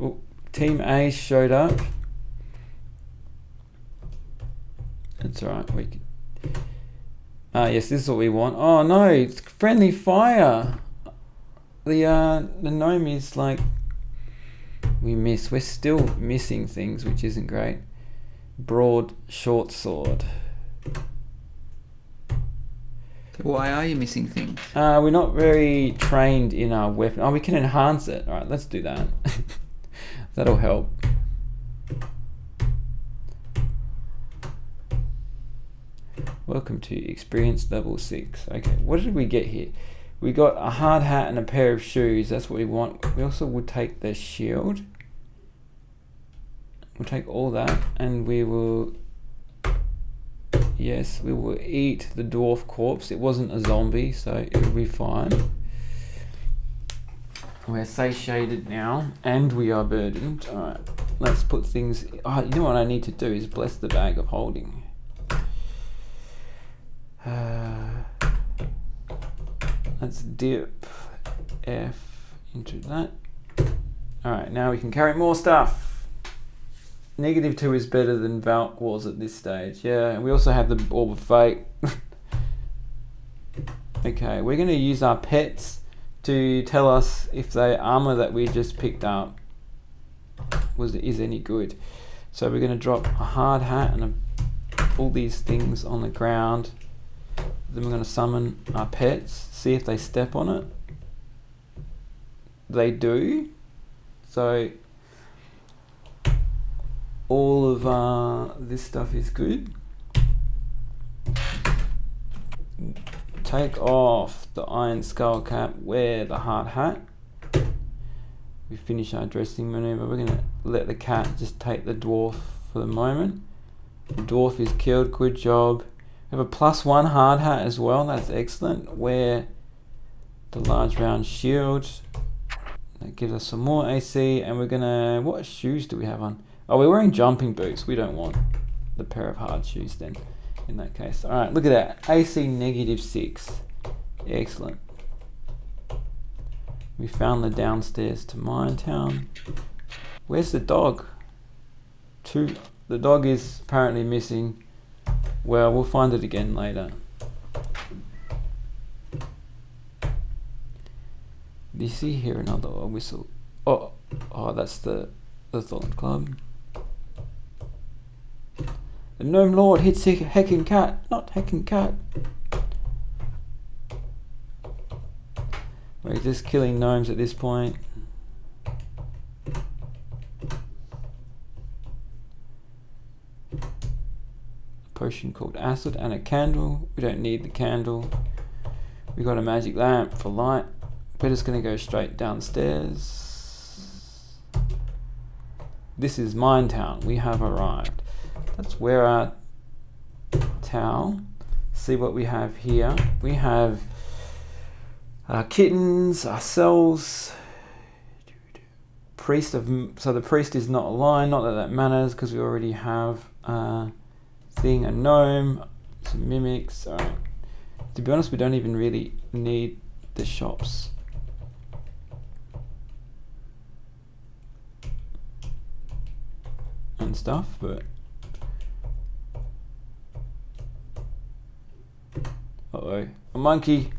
Oh, Team A showed up. That's alright, we can... yes, this is what we want. Oh no, it's friendly fire. The gnome is like... We're still missing things, which isn't great. Broad short sword. Why are you missing things? We're not very trained in our weapon. Oh, we can enhance it. Alright, let's do that. That'll help. Welcome to experience level 6. Okay, what did we get here? We got a hard hat and a pair of shoes. That's what we want. We also would take the shield. We'll take all that and we will... Yes, we will eat the dwarf corpse. It wasn't a zombie, so it will be fine. We're satiated now and we are burdened. Alright, let's put things... Oh, you know what I need to do is bless the bag of holding. Let's dip F into that. Alright, now we can carry more stuff. -2 is better than Valk was at this stage. Yeah, and we also have the Orb of Fate. Okay, we're going to use our pets to tell us if the armor that we just picked up is any good. So we're going to drop a hard hat and all these things on the ground. Then we're going to summon our pets, see if they step on it. They do. So all of this stuff is good. Take off the iron skull cap, wear the hard hat. We finish our dressing maneuver. We're going to let the cat just take the dwarf for the moment. The dwarf is killed, good job. We have a +1 hard hat as well, that's excellent. Wear the large round shield. That gives us some more AC, and we're gonna... What shoes do we have on? Oh, we're wearing jumping boots. We don't want the pair of hard shoes then, in that case. Alright, look at that. AC -6. Excellent. We found the downstairs to Minetown. Where's the dog? The dog is apparently missing. Well, we'll find it again later. Do you see here another whistle? Oh, that's the Thorn Club. The Gnome Lord hits heckin' cat, not heckin' cat. We're just killing gnomes at this point. Potion called acid and a candle. We don't need the candle. We got a magic lamp for light. We're just gonna go straight downstairs. This is Minetown. We have arrived. Let's wear our towel. See what we have here. We have our kittens, ourselves. Priest of... So the priest is not aligned. Not that that matters because we already have thing, a gnome, some mimics. Alright. To be honest, we don't even really need the shops. And stuff, but uh-oh, a monkey.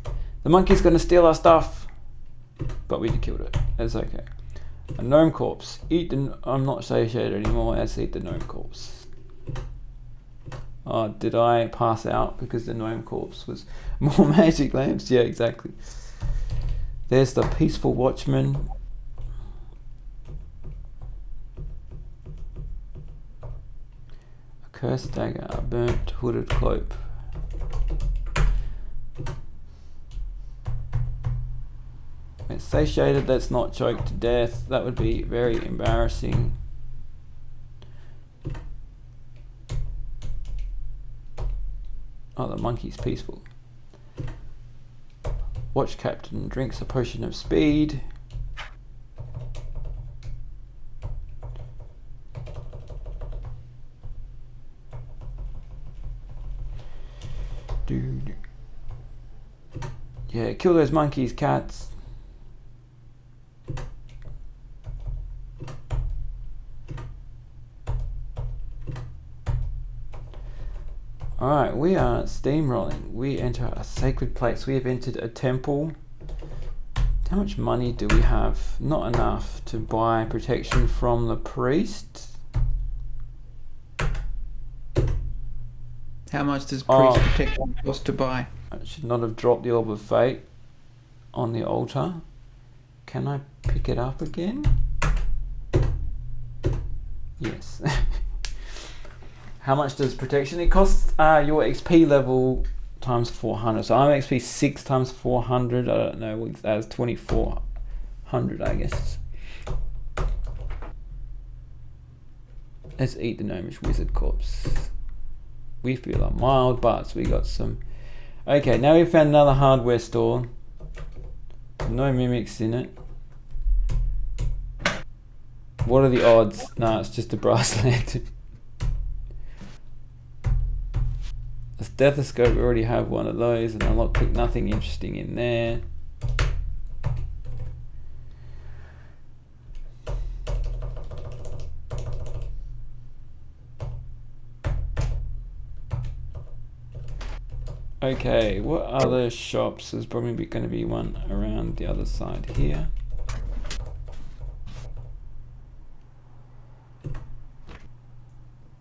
The monkey's gonna steal our stuff. But we killed it. That's okay. A gnome corpse. Eat the... I'm not satiated anymore. Let's eat the gnome corpse. Oh, did I pass out because the gnome corpse was more magic lamps? Yeah, exactly. There's the peaceful watchman. A cursed dagger, a burnt hooded cloak. It's satiated, that's not choked to death. That would be very embarrassing. Oh, the monkey's peaceful. Watch captain drinks a potion of speed. Dude. Yeah, kill those monkeys, cats. Alright, we are steamrolling. We enter a sacred place. We have entered a temple. How much money do we have? Not enough to buy protection from the priest. How much does priest protection cost to buy? I should not have dropped the orb of fate on the altar. Can I pick it up again? Yes. How much does protection? It costs your XP level times 400. So I'm XP 6 times 400. I don't know. That's 2400, I guess. Let's eat the gnomish wizard corpse. We feel our mild butts. We got some. Okay, now we found another hardware store. No mimics in it. What are the odds? No, it's just a brass lantern. A stethoscope, we already have one of those, and I lockpick, nothing interesting in there. Okay, what other shops? There's probably going to be one around the other side here.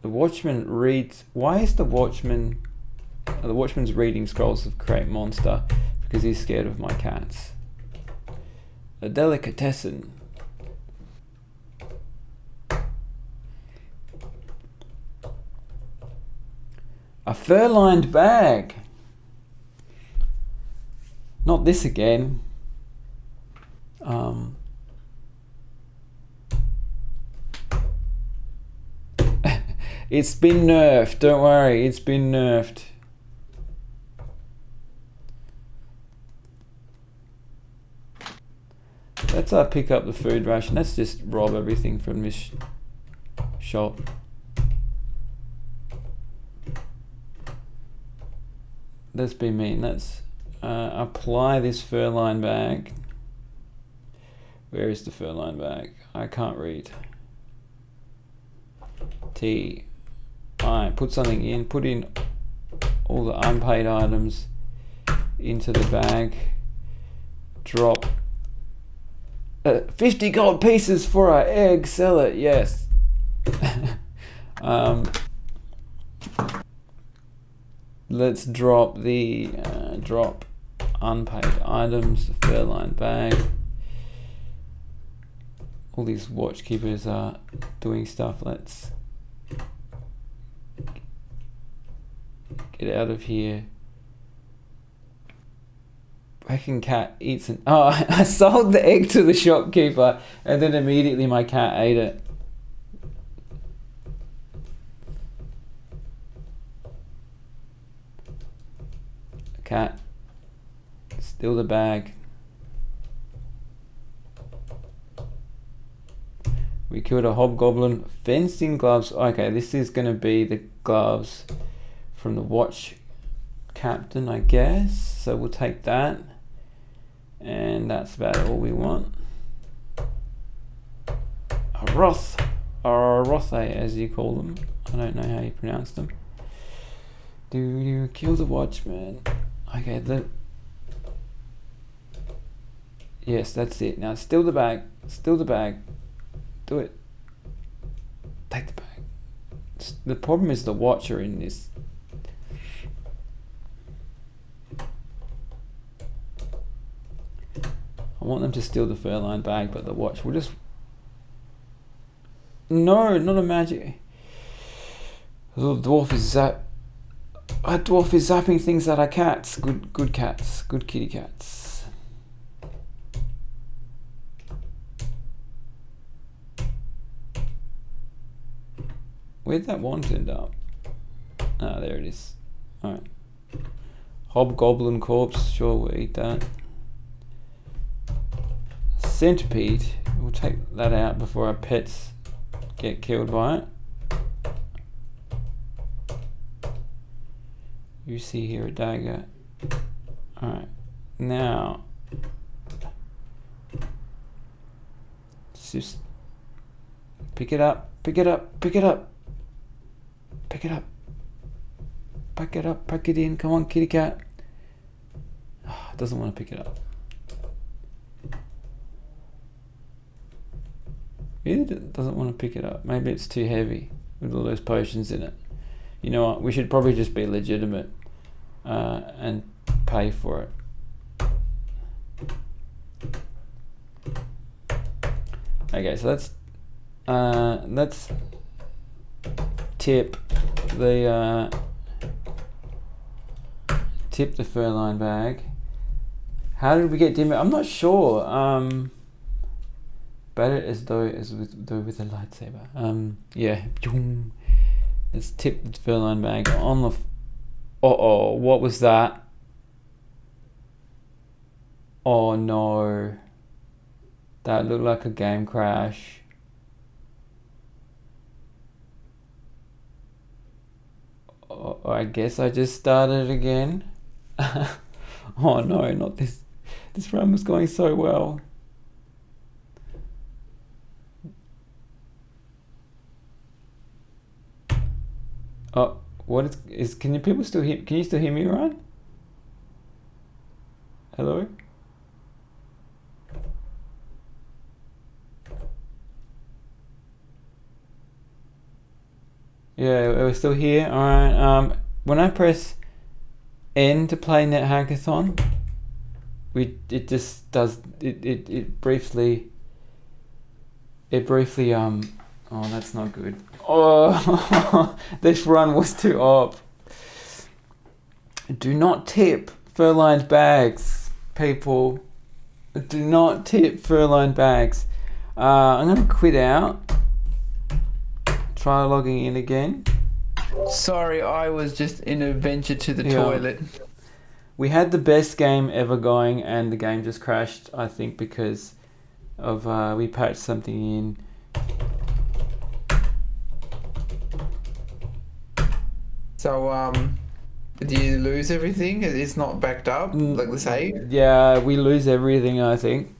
The watchman reads. Why is the watchman's reading scrolls of create monster? Because he's scared of my cats. A delicatessen. A fur-lined bag. Not this again. It's been nerfed, don't worry, it's been nerfed. Let's pick up the food ration. Let's just rob everything from this shop. Let's be mean. Let's apply this fur-lined bag. Where is the fur-lined bag? I can't read. T. I put something in. Put in all the unpaid items into the bag. Drop 50 gold pieces for our egg. Sell it. Yes. Let's drop the drop unpaid items. The fur-lined bag. All these watchkeepers are doing stuff. Let's get out of here. Bracken cat eats an. Oh, I sold the egg to the shopkeeper, and then immediately my cat ate it. Cat, steal the bag. We killed a hobgoblin. Fencing gloves. Okay, this is going to be the gloves from the watch captain, I guess. So we'll take that. And that's about all we want. A Roth, or Rothe as you call them. I don't know how you pronounce them. Kill the watchman. Okay, yes, that's it. Now steal the bag. Steal the bag. Do it. Take the bag. The problem is the watcher in this. I want them to steal the fur-lined bag, but the watch will just. No, not a magic. The little dwarf is a dwarf is zapping things that are cats. Good cats. Good kitty cats. Where'd that wand end up? Ah, there it is. Alright. Hobgoblin corpse, sure, we'll eat that. Centipede, we'll take that out before our pets get killed by it. You see here a dagger. Alright, now let's just pick it up, pick it up, pick it up, pick it up, pack it up, pack it in, come on kitty cat. Oh, doesn't want to pick it up. It doesn't want to pick it up. Maybe it's too heavy with all those potions in it. You know what, we should probably just be legitimate and pay for it. Okay, so let's tip the fur-lined bag. How did we get dim? I'm not sure. Better as though with a lightsaber. Yeah. Let's tip the fur-lined bag on the. Uh-oh, what was that? Oh no. That looked like a game crash. Oh, I guess I just started again. Oh no, not this. This run was going so well. Oh, what is can you people still hear? Can you still hear me, Ryan? Hello? Yeah, we're still here. All right. When I press N to play NetHackathon, it just does it briefly. Oh, that's not good. Oh, this run was too up. Do not tip fur-lined bags, people. Do not tip fur-lined bags. I'm gonna quit out. Try logging in again. Sorry, I was just in a venture to the toilet. We had the best game ever going, and the game just crashed. I think because of we patched something in. So, do you lose everything? It's not backed up, like the save? Yeah, we lose everything, I think.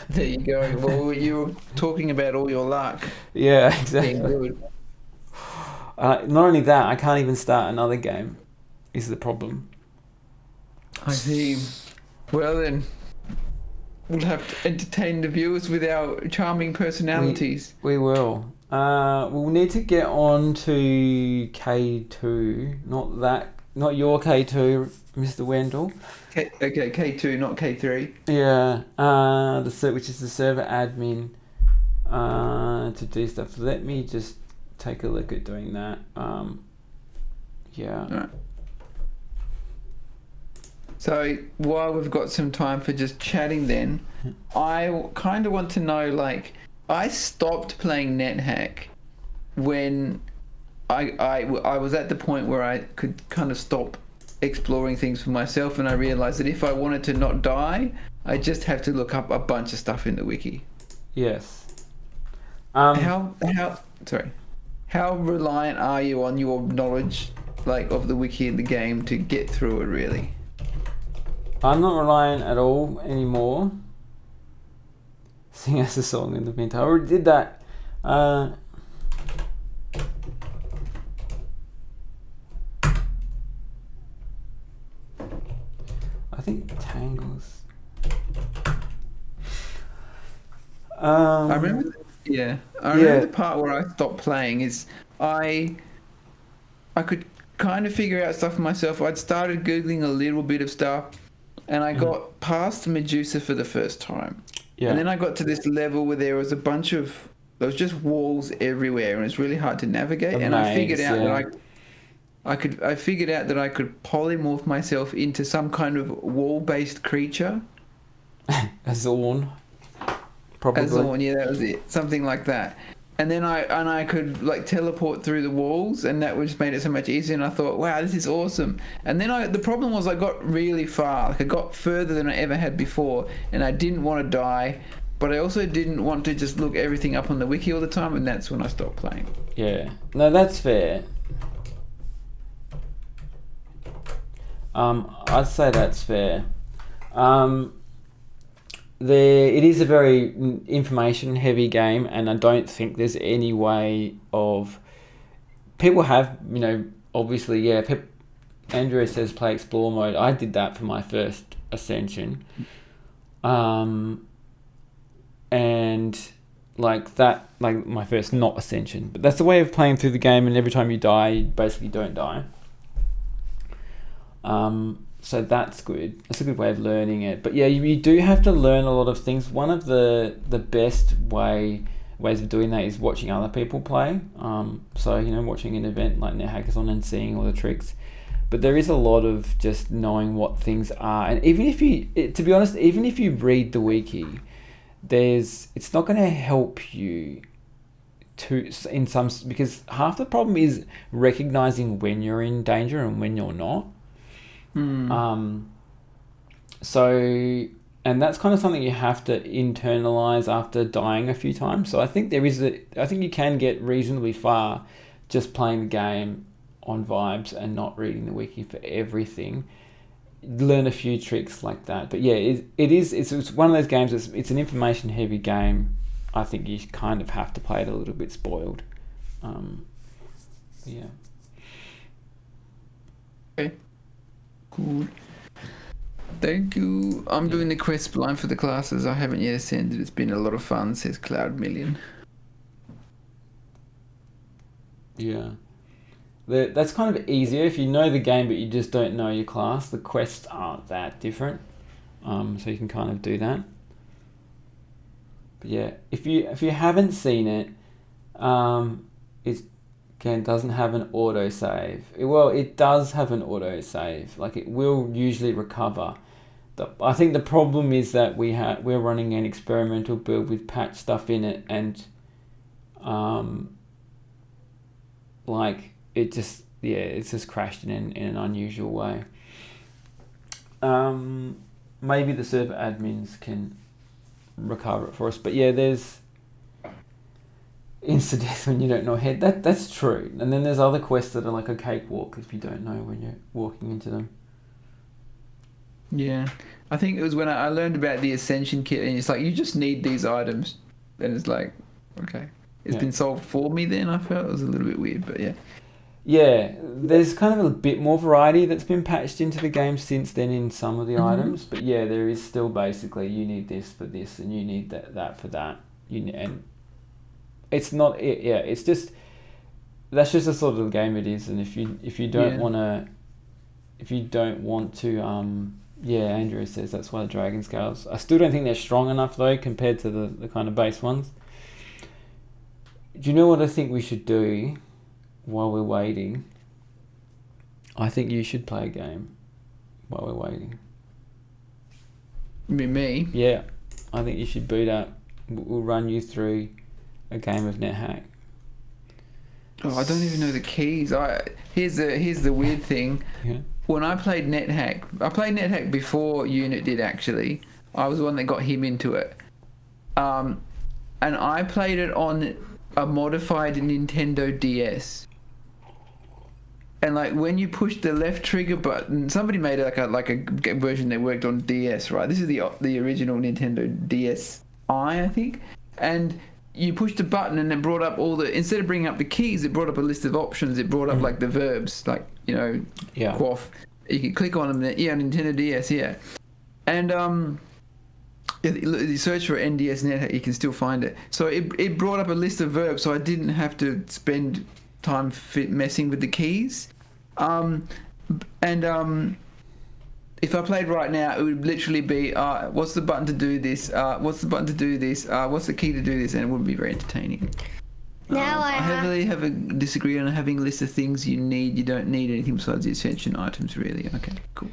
There you go. Well, you were talking about all your luck. Yeah, exactly. Being good. Not only that, I can't even start another game, is the problem. I see. Well then, we'll have to entertain the viewers with our charming personalities. We will. We'll need to get on to K2, not your K2, Mr. Wendell. Okay, K2, not K3. Yeah, which is the server admin to do stuff. Let me just take a look at doing that. Yeah. Right. So while we've got some time for just chatting then, I kind of want to know, like, I stopped playing NetHack when I was at the point where I could kind of stop exploring things for myself, and I realized that if I wanted to not die, I just have to look up a bunch of stuff in the wiki. Yes. How reliant are you on your knowledge, like, of the wiki in the game to get through it, really? I'm not reliant at all anymore. Sing us a song in the meantime. I already did that. I think Tangles. I remember. I remember the part where I stopped playing is I could kind of figure out stuff for myself. I'd started googling a little bit of stuff, and I got past Medusa for the first time. Yeah. And then I got to this level where there was just walls everywhere, and it's really hard to navigate. And I figured out that I figured out that I could polymorph myself into some kind of wall-based creature. A Zorn. Probably. A Zorn, yeah, that was it. Something like that. And then I could like teleport through the walls, and that just made it so much easier. And I thought, wow, this is awesome. And then the problem was I got really far. Like I got further than I ever had before, and I didn't want to die, but I also didn't want to just look everything up on the wiki all the time, and that's when I stopped playing. Yeah, no, that's fair. I'd say that's fair. It is a very information-heavy game, and I don't think there's any way of... People have, obviously, yeah. Andrew says play explore mode. I did that for my first ascension, and like my first not ascension. But that's the way of playing through the game, and every time you die, you basically don't die. So that's good. That's a good way of learning it. But yeah, you do have to learn a lot of things. One of the best ways of doing that is watching other people play. So watching an event like NetHackathon and seeing all the tricks. But there is a lot of just knowing what things are, and even if to be honest, even if you read the wiki, it's not going to help you because half the problem is recognizing when you're in danger and when you're not. So, and that's kind of something you have to internalize after dying a few times. So I think I think you can get reasonably far just playing the game on vibes and not reading the wiki for everything. Learn a few tricks like that. But yeah, it's one of those games. It's an information heavy game. I think you kind of have to play it a little bit spoiled. Yeah. Okay. Cool. Thank you. I'm doing the quest blind for the classes. I haven't yet ascended. It's been a lot of fun, says Cloud Million. Yeah. That's kind of easier if you know the game but you just don't know your class. The quests aren't that different. So you can kind of do that. But yeah, if you haven't seen it, it doesn't have an autosave. Well, it does have an autosave. Like it will usually recover. I think the problem is that we're running an experimental build with patch stuff in it, and it's just crashed in an unusual way. Maybe the server admins can recover it for us. But yeah, there's insta-death when you don't know ahead. That's true. And then there's other quests that are like a cakewalk if you don't know when you're walking into them. Yeah. I think it was when I learned about the Ascension kit, and it's like, you just need these items. And it's like, okay. It's been solved for me then, I felt. It was a little bit weird, but yeah. Yeah, there's kind of a bit more variety that's been patched into the game since then in some of the items. But yeah, there is still basically, you need this for this, and you need that for that. And it's not it. Yeah, it's just that's just the sort of game it is. And if you don't want to, Andrew says that's why the dragon scales. I still don't think they're strong enough though compared to the kind of base ones. Do you know what I think we should do while we're waiting? I think you should play a game while we're waiting. You mean me? Yeah, I think you should boot up. We'll run you through a game of NetHack. Oh, I don't even know the keys. Here's the weird thing. Yeah. When I played NetHack, I played NetHack before Unit did actually. I was the one that got him into it. And I played it on a modified Nintendo DS. And like when you push the left trigger button, somebody made like a version that worked on DS, right? This is the original Nintendo DS I think. And you pushed the button and it brought up instead of bringing up the keys, it brought up a list of options. It brought up like the verbs, like, quaff. You can click on them. Yeah, Nintendo DS, yeah. And you search for NDS NetHack, you can still find it. So it brought up a list of verbs, so I didn't have to spend time messing with the keys. If I played right now, it would literally be, what's the button to do this? What's the button to do this? What's the key to do this? And it wouldn't be very entertaining. Now I heavily disagree on having a list of things you need. You don't need anything besides the Ascension items, really. Okay, cool.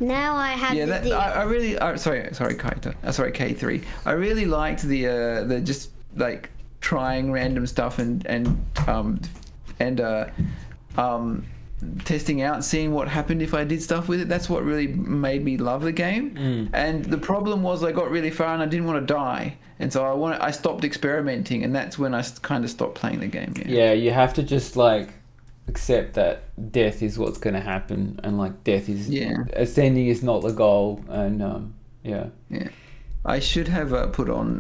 Now I have. Yeah, I really. Sorry, Kaito. Sorry, K3. I really liked the just like trying random stuff and testing out, seeing what happened if I did stuff with it. That's what really made me love the game. And the problem was I got really far and I didn't want to die, and so I stopped experimenting, and that's when I kind of stopped playing the game. Yeah, you have to just like accept that death is what's going to happen, and like death is ascending is not the goal, and yeah. I should have put on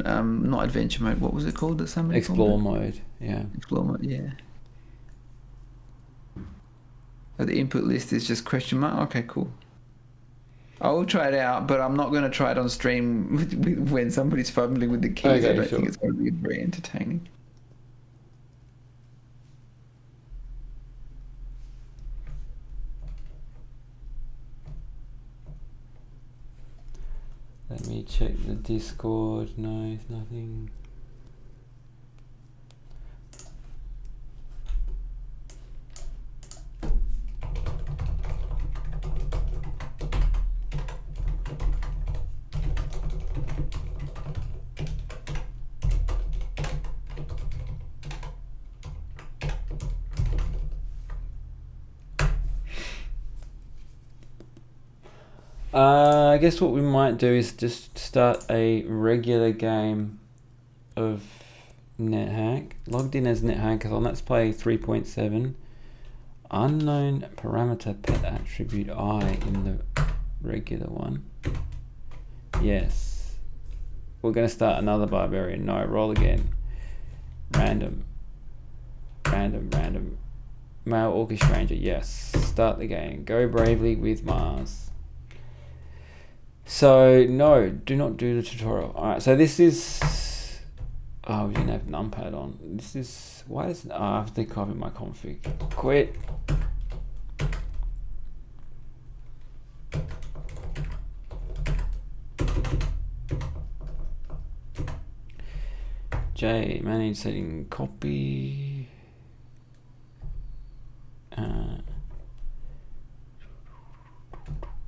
not adventure mode. What was it called? That somebody explore called mode. Yeah. Explore mode. Yeah. Oh, the input list is just question mark. Okay, cool. I will try it out, but I'm not going to try it on stream when somebody's fumbling with the keys. Okay, I don't sure. think it's going to be very entertaining. Let me check the Discord. No, nothing. I guess what we might do is just start a regular game of NetHack. Logged in as NetHackathon. Let's play 3.7. Unknown parameter pet attribute I in the regular one. Yes. We're going to start another barbarian. No, roll again. Random. Male orcish ranger. Yes. Start the game. Go bravely with Mars. So, no, do not do the tutorial. Alright, so this is... Oh, we didn't have numpad on. This is... Why does... Oh, I have to copy my config. Quit. J, manage setting copy.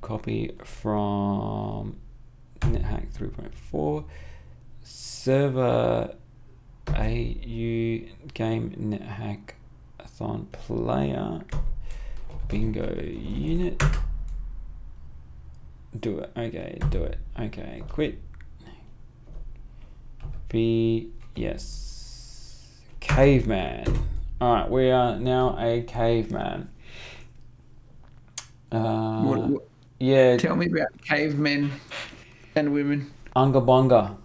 Copy from NetHack 3.4 server AU game NetHackathon player bingo unit. Do it. Okay, do it. Okay, quit. B, yes. Caveman. Alright, we are now a caveman. Yeah. Tell me about cavemen and women. Unga bunga.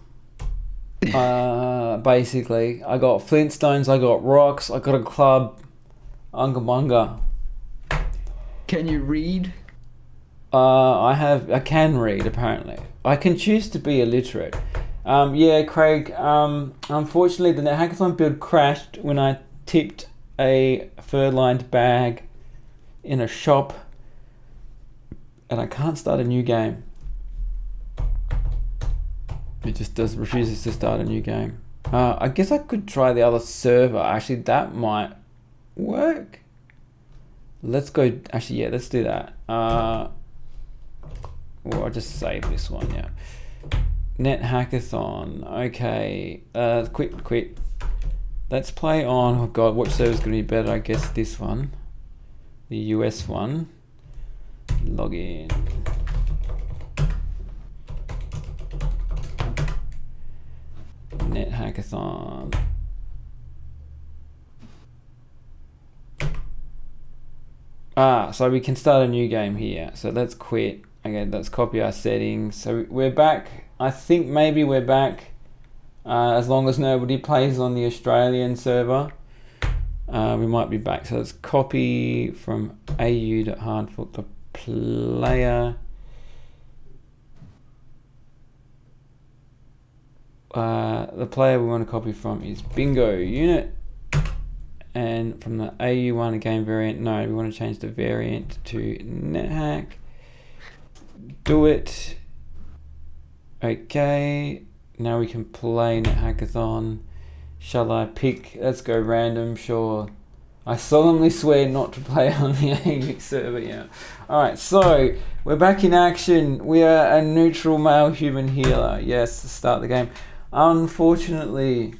Basically, I got flintstones, I got rocks, I got a club. Unga bunga. Can you read? I can read apparently. I can choose to be illiterate. Yeah, Craig. Unfortunately, the NetHackathon build crashed when I tipped a fur-lined bag in a shop. And I can't start a new game. It just refuses to start a new game. I guess I could try the other server. Actually, that might work. Let's go. Actually, yeah, let's do that. Well, I'll just save this one. Yeah. NetHackathon. Okay. Quit. Let's play on. Oh God, which server's gonna be better? I guess this one, the US one. Log in. NetHackathon. So we can start a new game here. So let's quit. Okay, let's copy our settings. So we're back. I think maybe we're back. As long as nobody plays on the Australian server. We might be back. So let's copy from au.hardfork player. The player we want to copy from is bingo unit, and from the AU1 game variant, no, we want to change the variant to NetHack. Do it. Okay, now we can play NetHackathon. Shall I pick? Let's go random, sure. I solemnly swear not to play on the AU server, yeah. Alright, so we're back in action. We are a neutral male human healer. Yes, start the game. Unfortunately,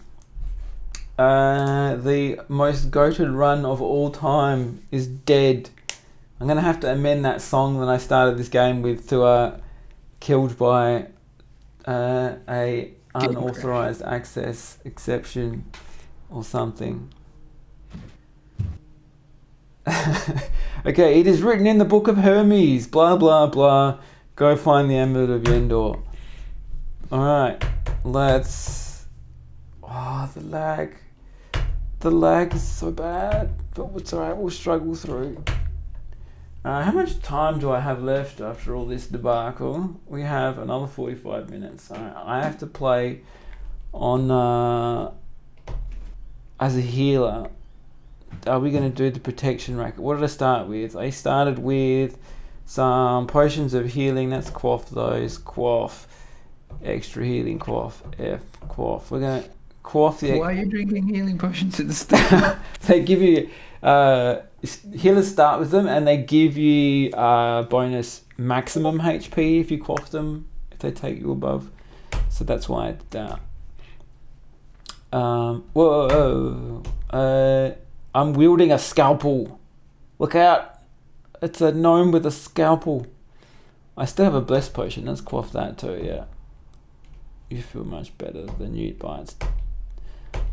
The most goated run of all time is dead. I'm gonna have to amend that song that I started this game with to killed by a unauthorized access exception or something. Okay, it is written in the Book of Hermes. Blah blah blah. Go find the Amulet of Yendor. Alright, let's... Oh, the lag. The lag is so bad. But it's alright, we'll struggle through. How much time do I have left after all this debacle? We have another 45 minutes. I have to play on... as a healer. Are we going to do the protection racket? What did I start with? I started with some potions of healing. Let's quaff those. Quaff. Extra healing. Quaff. F. Quaff. We're going to quaff the... Why are you drinking healing potions at the start? They give you... healers start with them and they give you bonus maximum HP if you quaff them. If they take you above. So that's why I did that. Whoa. I'm wielding a scalpel. Look out. It's a gnome with a scalpel. I still have a blessed potion. Let's quaff that too, yeah. You feel much better than you bites.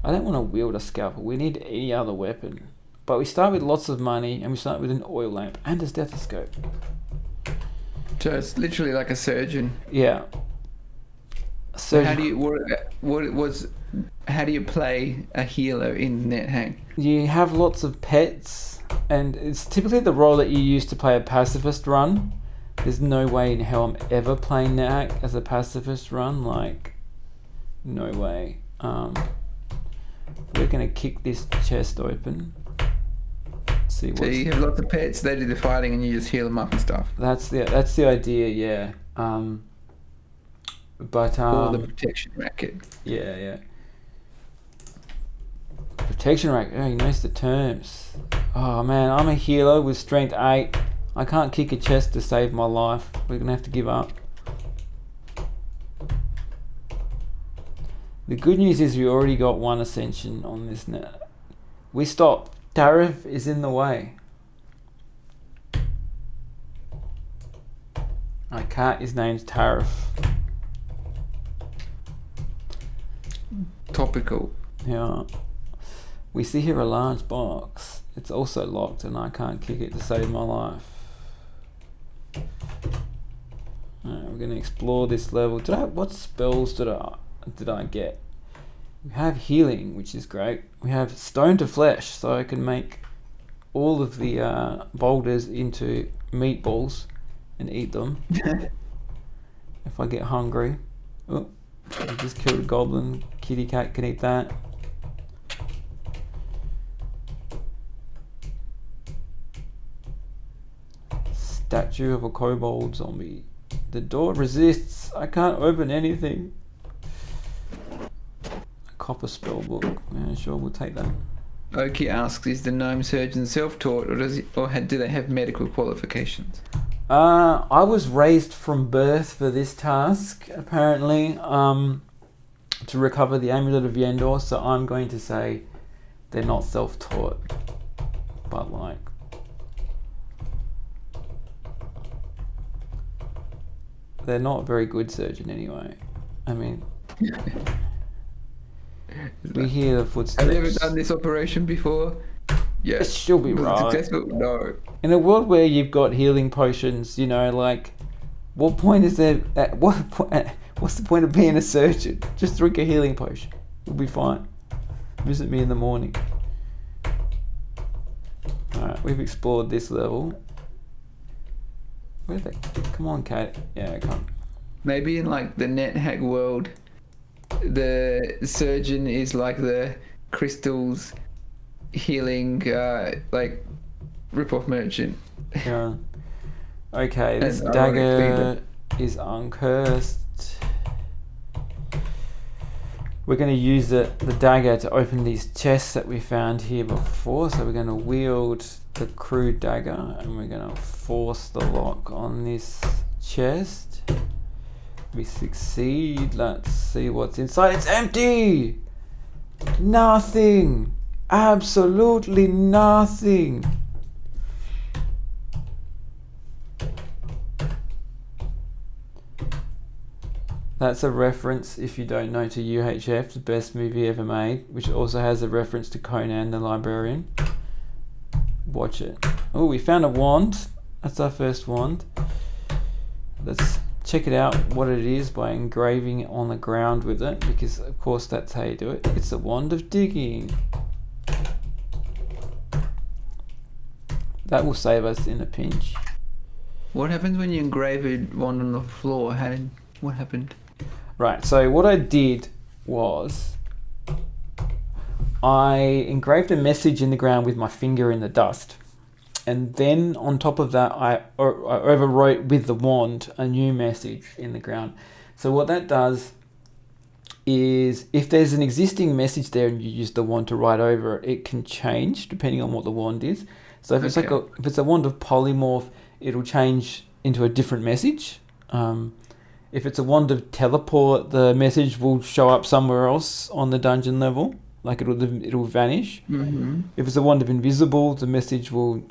I don't want to wield a scalpel. We need any other weapon. But we start with lots of money and we start with an oil lamp and a stethoscope. So it's literally like a surgeon. Yeah. So how do you how do you play a healer in NetHack? You have lots of pets, and it's typically the role that you use to play a pacifist run. There's no way in hell I'm ever playing NetHack as a pacifist run. Like, no way. We're gonna kick this chest open. See what. So you have lots of pets. They do the fighting, and you just heal them up and stuff. That's the idea. Yeah. But or the protection racket. Yeah. Protection racket. Oh, he knows the terms. Oh man, I'm a healer with strength 8. I can't kick a chest to save my life. We're gonna have to give up. The good news is we already got one ascension on this net. We stop. Tariff is in the way. My cat, his name's Tariff. Topical. Yeah. We see here a large box. It's also locked and I can't kick it to save my life. Alright, we're going to explore this level. What spells did I get? We have healing, which is great. We have stone to flesh, so I can make all of the boulders into meatballs and eat them. If I get hungry. Oh, I just killed a goblin. Kitty cat can eat that. Statue of a kobold zombie. The door resists. I can't open anything. A copper spell book. Yeah, sure, we'll take that. Oki asks, is the gnome surgeon self-taught, or do they have medical qualifications? I was raised from birth for this task, apparently, to recover the Amulet of Yendor, so I'm going to say they're not self-taught, but like... They're not a very good surgeon anyway. I mean... we hear the footsteps. Have you ever done this operation before? Yes. It should be right. Successful? No. In a world where you've got healing potions, you know, like, what point is there? What's the point of being a surgeon? Just drink a healing potion. You'll be fine. Visit me in the morning. Alright, we've explored this level. Where are they? Come on, Kat. Yeah, come. Maybe in like the NetHack world, the surgeon is like the crystals healing like rip-off merchant. Yeah. Okay, this dagger is uncursed. We're going to use the dagger to open these chests that we found here before. So we're going to wield the crude dagger and we're going to force the lock on this chest. We succeed. Let's see what's inside. It's empty! Nothing. Absolutely nothing. That's a reference, if you don't know, to UHF, the best movie ever made, which also has a reference to Conan the Librarian. Watch it. Oh, we found a wand. That's our first wand. Let's check it out, what it is, by engraving it on the ground with it, because of course that's how you do it. It's a wand of digging. That will save us in a pinch. What happens when you engrave a wand on the floor? What happened? Right, so what I did was I engraved a message in the ground with my finger in the dust. And then on top of that, I overwrote with the wand a new message in the ground. So what that does is, if there's an existing message there and you use the wand to write over it, it can change depending on what the wand is. So if it's like if it's a wand of polymorph, it'll change into a different message. If it's a wand of teleport, the message will show up somewhere else on the dungeon level, like it'll vanish. Mm-hmm. If it's a wand of invisible, the message will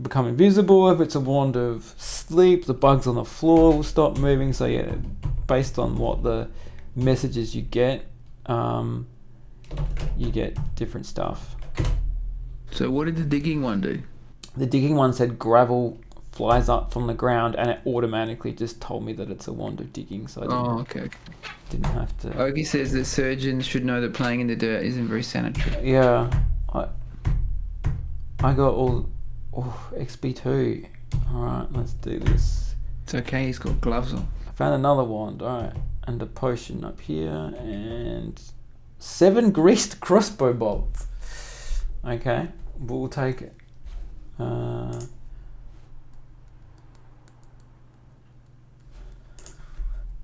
become invisible. If it's a wand of sleep, the bugs on the floor will stop moving. So yeah, based on what the messages you get different stuff. So what did the digging one do? The digging one said gravel flies up from the ground, and it automatically just told me that it's a wand of digging, so I didn't have to. Ogie says that surgeons should know that playing in the dirt isn't very sanitary. Yeah, I got all XP2. Alright, let's do this. It's okay, he's got gloves on. I found another wand, alright, and a potion up here, and 7 greased crossbow bolts. Okay, we'll take it.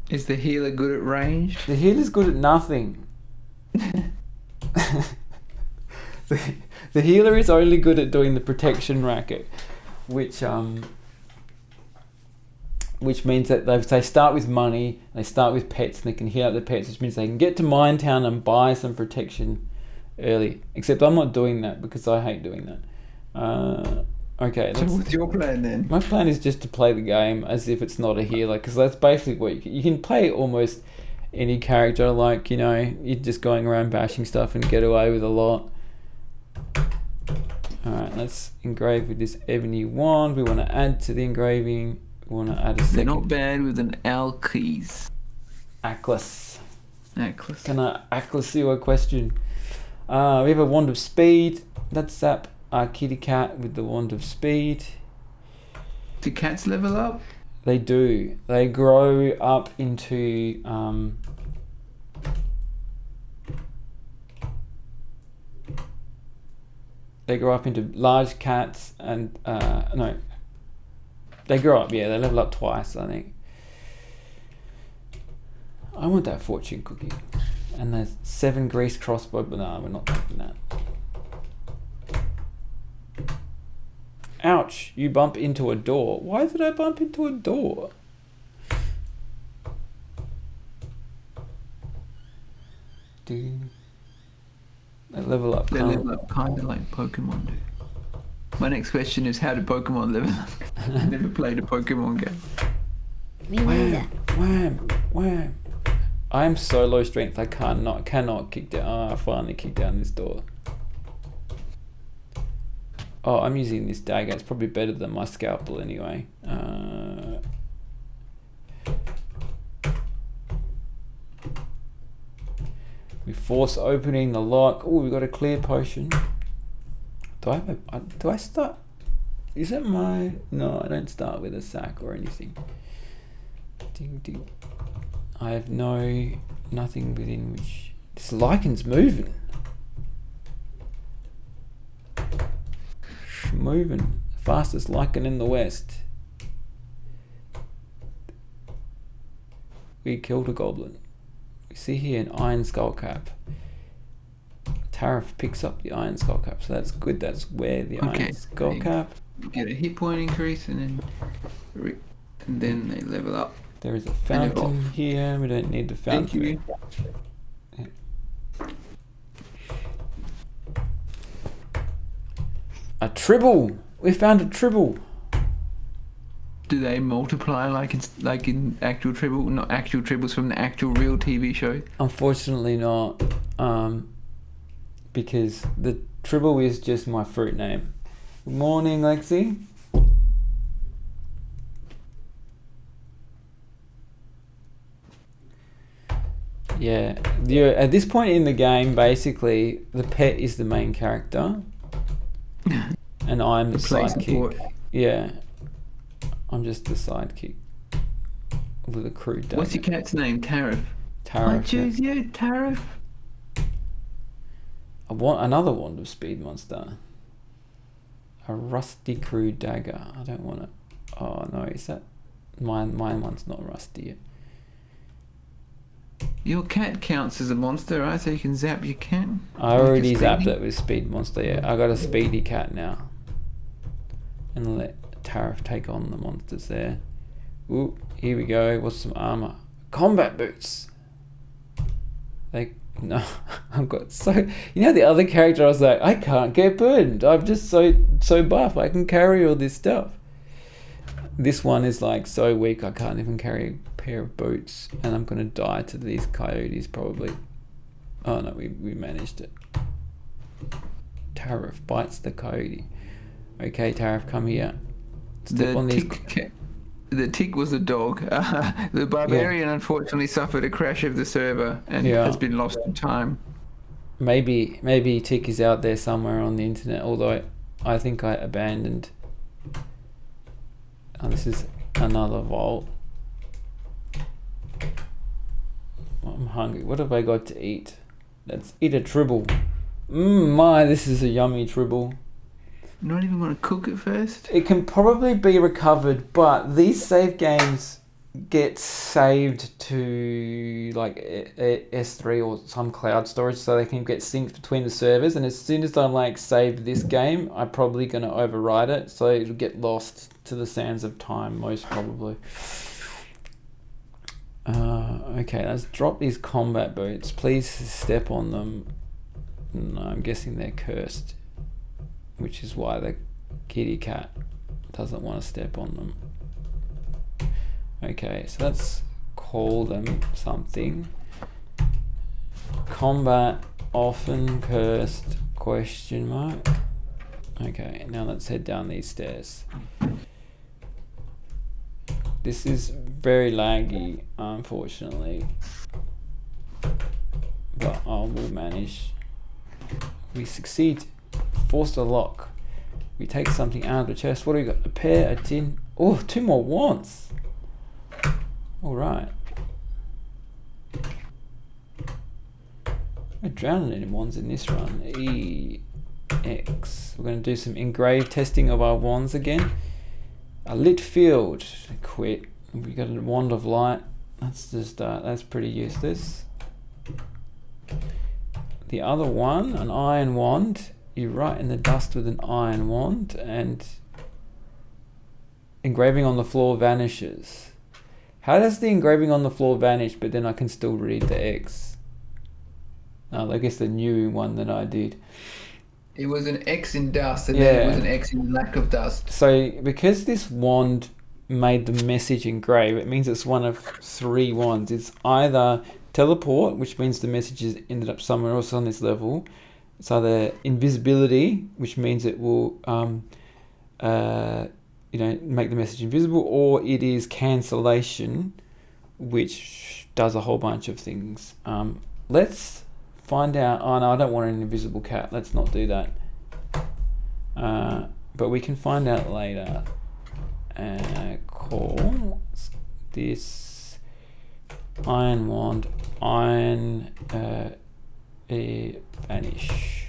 Is the healer good at range? The healer's good at nothing. The healer is only good at doing the protection racket, which means that they start with money, they start with pets, and they can heal up the pets, which means they can get to Minetown and buy some protection early. Except I'm not doing that because I hate doing that. Okay. So what's your plan then? My plan is just to play the game as if it's not a healer, because that's basically what you can play almost any character, like, you know, you're just going around bashing stuff and get away with a lot. Alright, let's engrave with this ebony wand. We want to add to the engraving. We want to add a second. They're not bad with an Alkeys. Atlas. Atlas. Can I Atlas you a question? We have a wand of speed. Let's zap our kitty cat with the wand of speed. Do cats level up? They do. They grow up into large cats, and no, they grow up. Yeah, they level up twice, I think. I want that fortune cookie, and there's 7 greased crossbow. But no, we're not taking that. Ouch, you bump into a door. Why did I bump into a door? They level up. They level up kind of like Pokemon do. My next question is, how do Pokemon level up? I've never played a Pokemon game. Me neither. Wham, wham. I am so low strength, I cannot kick down. Oh, I finally kicked down this door. Oh, I'm using this dagger. It's probably better than my scalpel anyway. We force opening the lock. Oh, we got a clear potion. Do I start? Is it my? No, I don't start with a sack or anything. Ding ding. I have nothing within which this liken's moving. Moving, fastest lichen in the west. We killed a goblin. We see here an iron skull cap. Tariff picks up the iron skull cap, so that's good. That's where the iron skull cap. Get a hit point increase, and then they level up. There is a fountain here. We don't need the fountain. Thank you. Yeah. Tribble! We found a tribble. Do they multiply like in actual tribble? Not actual tribbles from the actual real TV show? Unfortunately not. Because the tribble is just my fruit name. Good morning, Lexi. Yeah, at this point in the game, basically, the pet is the main character. And I'm the sidekick. Yeah. I'm just the sidekick with a crude dagger. What's your cat's name? Tariff. Tariff. I choose you, Tariff. I want another wand of speed monster. A rusty crude dagger. I don't want it. Oh no, is that mine? Mine one's not rusty yet. Your cat counts as a monster, right? So you can zap your cat. I already zapped it with speed monster. Yeah, I got a speedy cat now. And let Tariff take on the monsters there. Ooh, here we go. What's some armor? Combat boots. No, I've got the other character. I was like, I can't get burned. I'm just so buff. I can carry all this stuff. This one is like so weak. I can't even carry a pair of boots, and I'm gonna die to these coyotes probably. Oh no, we managed it. Tariff bites the coyote. Okay, Tariff, come here. The tick was a dog. The barbarian unfortunately suffered a crash of the server and has been lost in time. Maybe Tick is out there somewhere on the internet, although I think I abandoned. Oh, this is another vault. I'm hungry. What have I got to eat? Let's eat a tribble. This is a yummy tribble. Not even going to cook it first? It can probably be recovered, but these save games get saved to like S3 or some cloud storage, so they can get synced between the servers. And as soon as I like save this game, I'm probably going to override it, so it'll get lost to the sands of time, most probably. Okay, let's drop these combat boots. Please step on them. No, I'm guessing they're cursed, which is why the kitty cat doesn't want to step on them. Okay, so let's call them something. Combat often cursed ? Okay, now let's head down these stairs. This is very laggy, unfortunately, but I will manage. We succeed. Forced a lock. We take something out of the chest. What do we got? A pear, a tin. Oh, 2 more wands. All right. We're drowning in wands in this run. EX. We're going to do some engraved testing of our wands again. A lit field. Quit. We got a wand of light. That's just that's pretty useless. The other one, an iron wand. You write in the dust with an iron wand, and engraving on the floor vanishes. How does the engraving on the floor vanish, but then I can still read the X? Oh, I guess the new one that I did. It was an X in dust, and then it was an X in lack of dust. So because this wand made the message engrave, it means it's one of 3 wands. It's either teleport, which means the message has ended up somewhere else on this level. It's either invisibility, which means it will make the message invisible, or it is cancellation, which does a whole bunch of things. Let's find out. Oh no, I don't want an invisible cat. Let's not do that. But we can find out later. Call this iron wand vanish,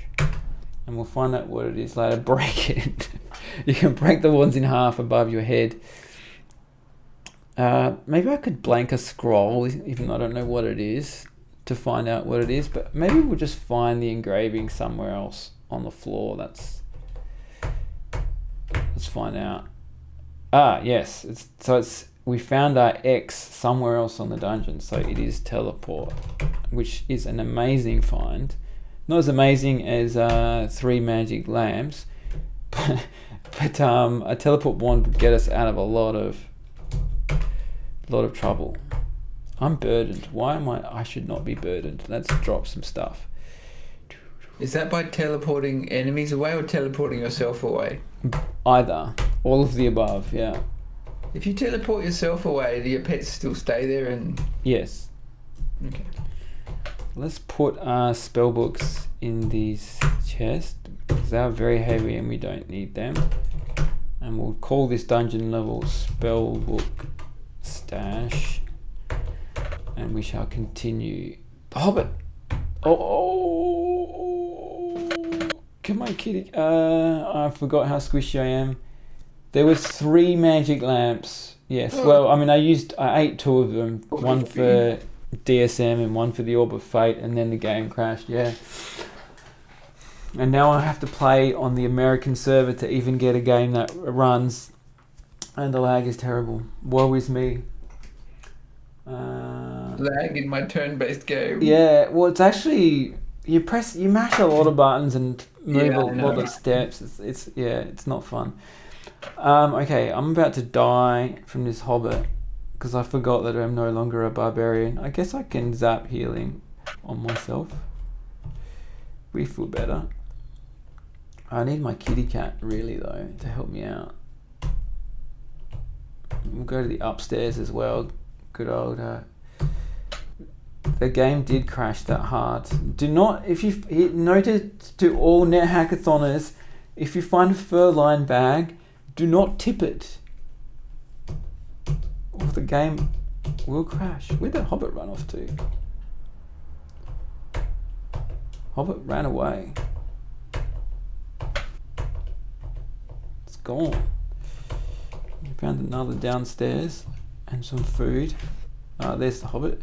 and we'll find out what it is later. Break it. You can break the wands in half above your head. Maybe I could blank a scroll, even though I don't know what it is, to find out what it is, but maybe we'll just find the engraving somewhere else on the floor. Let's find out. Yes, we found our X somewhere else on the dungeon, so it is teleport, which is an amazing find. Not as amazing as 3 magic lamps, but a teleport wand would get us out of a lot of trouble. I'm burdened. Why am I should not be burdened. Let's drop some stuff. Is that by teleporting enemies away or teleporting yourself away? Either. All of the above, yeah. If you teleport yourself away, do your pets still stay there? And Yes. okay. Let's put our spell books in these chests because they are very heavy and we don't need them. And we'll call this dungeon level spell book stash. And we shall continue. The Hobbit. Oh, come on, kitty. I forgot how squishy I am. There was 3 magic lamps. Yes. Well, I mean, I ate 2 of them. One for DSM and one for the Orb of Fate, and then the game crashed. Yeah. And now I have to play on the American server to even get a game that runs, and the lag is terrible. Woe is me. Lag in my turn-based game. Yeah, well, it's actually you mash a lot of buttons and move a lot of steps. It's not fun. Okay, I'm about to die from this Hobbit because I forgot that I'm no longer a barbarian. I guess I can zap healing on myself. We feel better. I need my kitty cat really though to help me out. We'll go to the upstairs as well. Good old. The game did crash that hard. Do not, if you noted to all NetHackathoners, if you find a fur-lined bag, do not tip it, or the game will crash. Where'd that Hobbit run off to? Hobbit ran away. It's gone. We found another downstairs and some food. There's the Hobbit.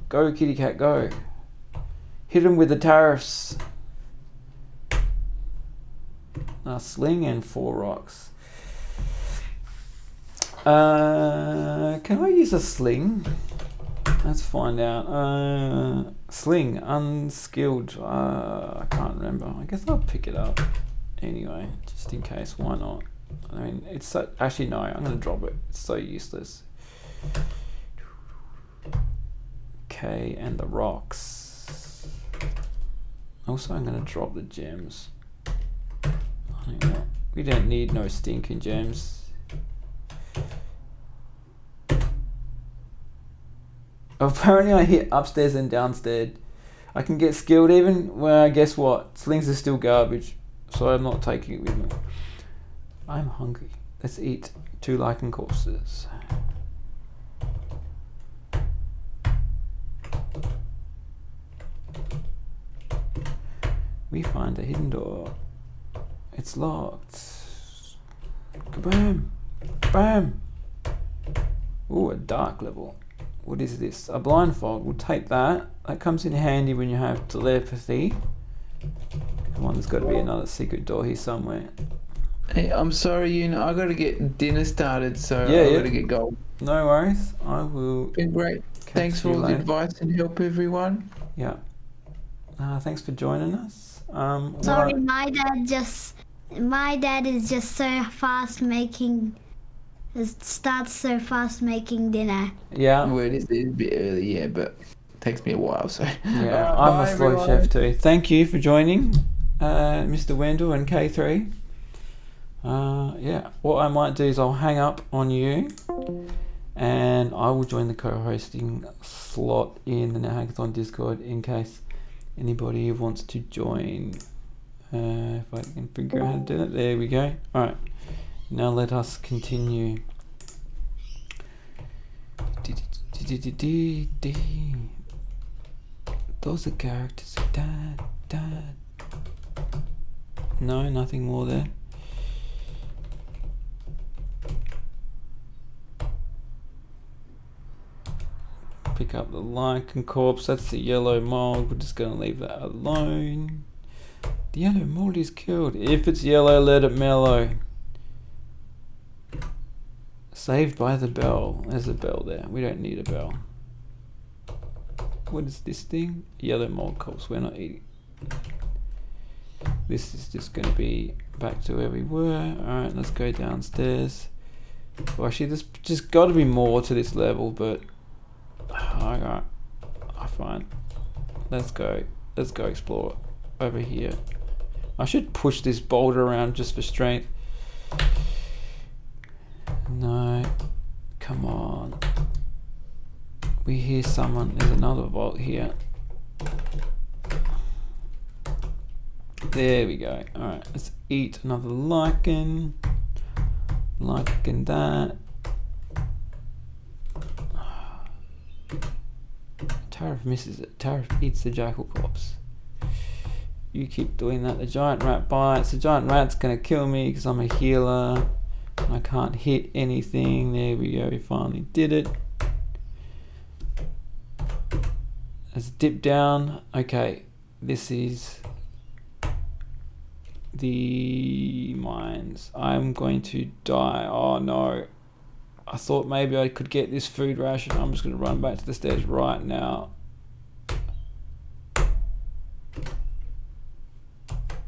Go, kitty cat, go. Hit him with the tariffs. A sling and 4 rocks. Can I use a sling? Let's find out. Sling, unskilled. I can't remember. I guess I'll pick it up anyway, just in case. Why not? I mean, it's so, actually no. I'm gonna drop it. It's so useless. Okay, and the rocks. Also, I'm gonna drop the gems. We don't need no stinking gems. Apparently I hit upstairs and downstairs. I can get skilled even. Well, guess what? Slings are still garbage, so I'm not taking it with me. I'm hungry. Let's eat 2 lichen corpses. We find a hidden door. It's locked. Kabam! Bam! Ooh, a dark level. What is this? A blindfold. We'll take that. That comes in handy when you have telepathy. Come on, there's got to be another secret door here somewhere. Hey, I'm sorry, I got to get dinner started, so Yeah, I got to get going. No worries. I will. Been great. Thanks for all the advice and help, everyone. Yeah. Thanks for joining us. Sorry, my dad is just so fast making. Starts so fast making dinner. Yeah. Well, it is a bit early, yeah, but it takes me a while, so. Yeah, I'm a slow everyone. chef too. Thank you for joining, Mr. Wendell and K3. Yeah, what I might do is I'll hang up on you and I will join the co-hosting slot in the NetHackathon Discord in case anybody wants to join. If I can figure out how to do that. There we go. Alright, now let us continue. Those are characters. Dad. No, nothing more there. Pick up the lichen corpse. That's the yellow mold. We're just going to leave that alone. The yellow mold is killed. If it's yellow, let it mellow. Saved by the bell. There's a bell there. We don't need a bell. What is this thing? Yellow mold corpse. We're not eating. this is just going to be back to where we were. Alright, let's go downstairs. Well, actually, there's just got to be more to this level, but alright, fine. Let's go explore over here. I should push this boulder around just for strength. No, come on. We hear someone. There's another vault here. There we go. Alright, let's eat another lichen. Lichen that. Tariff misses it. Tariff eats the jackal corpse. You keep doing that. The giant rat bites. The giant rat's gonna kill me because I'm a healer. I can't hit anything. There we go. We finally did it. Let's dip down. Okay, this is the mines. I'm going to die. Oh no. I thought maybe I could get this food ration. I'm just going to run back to the stairs right now.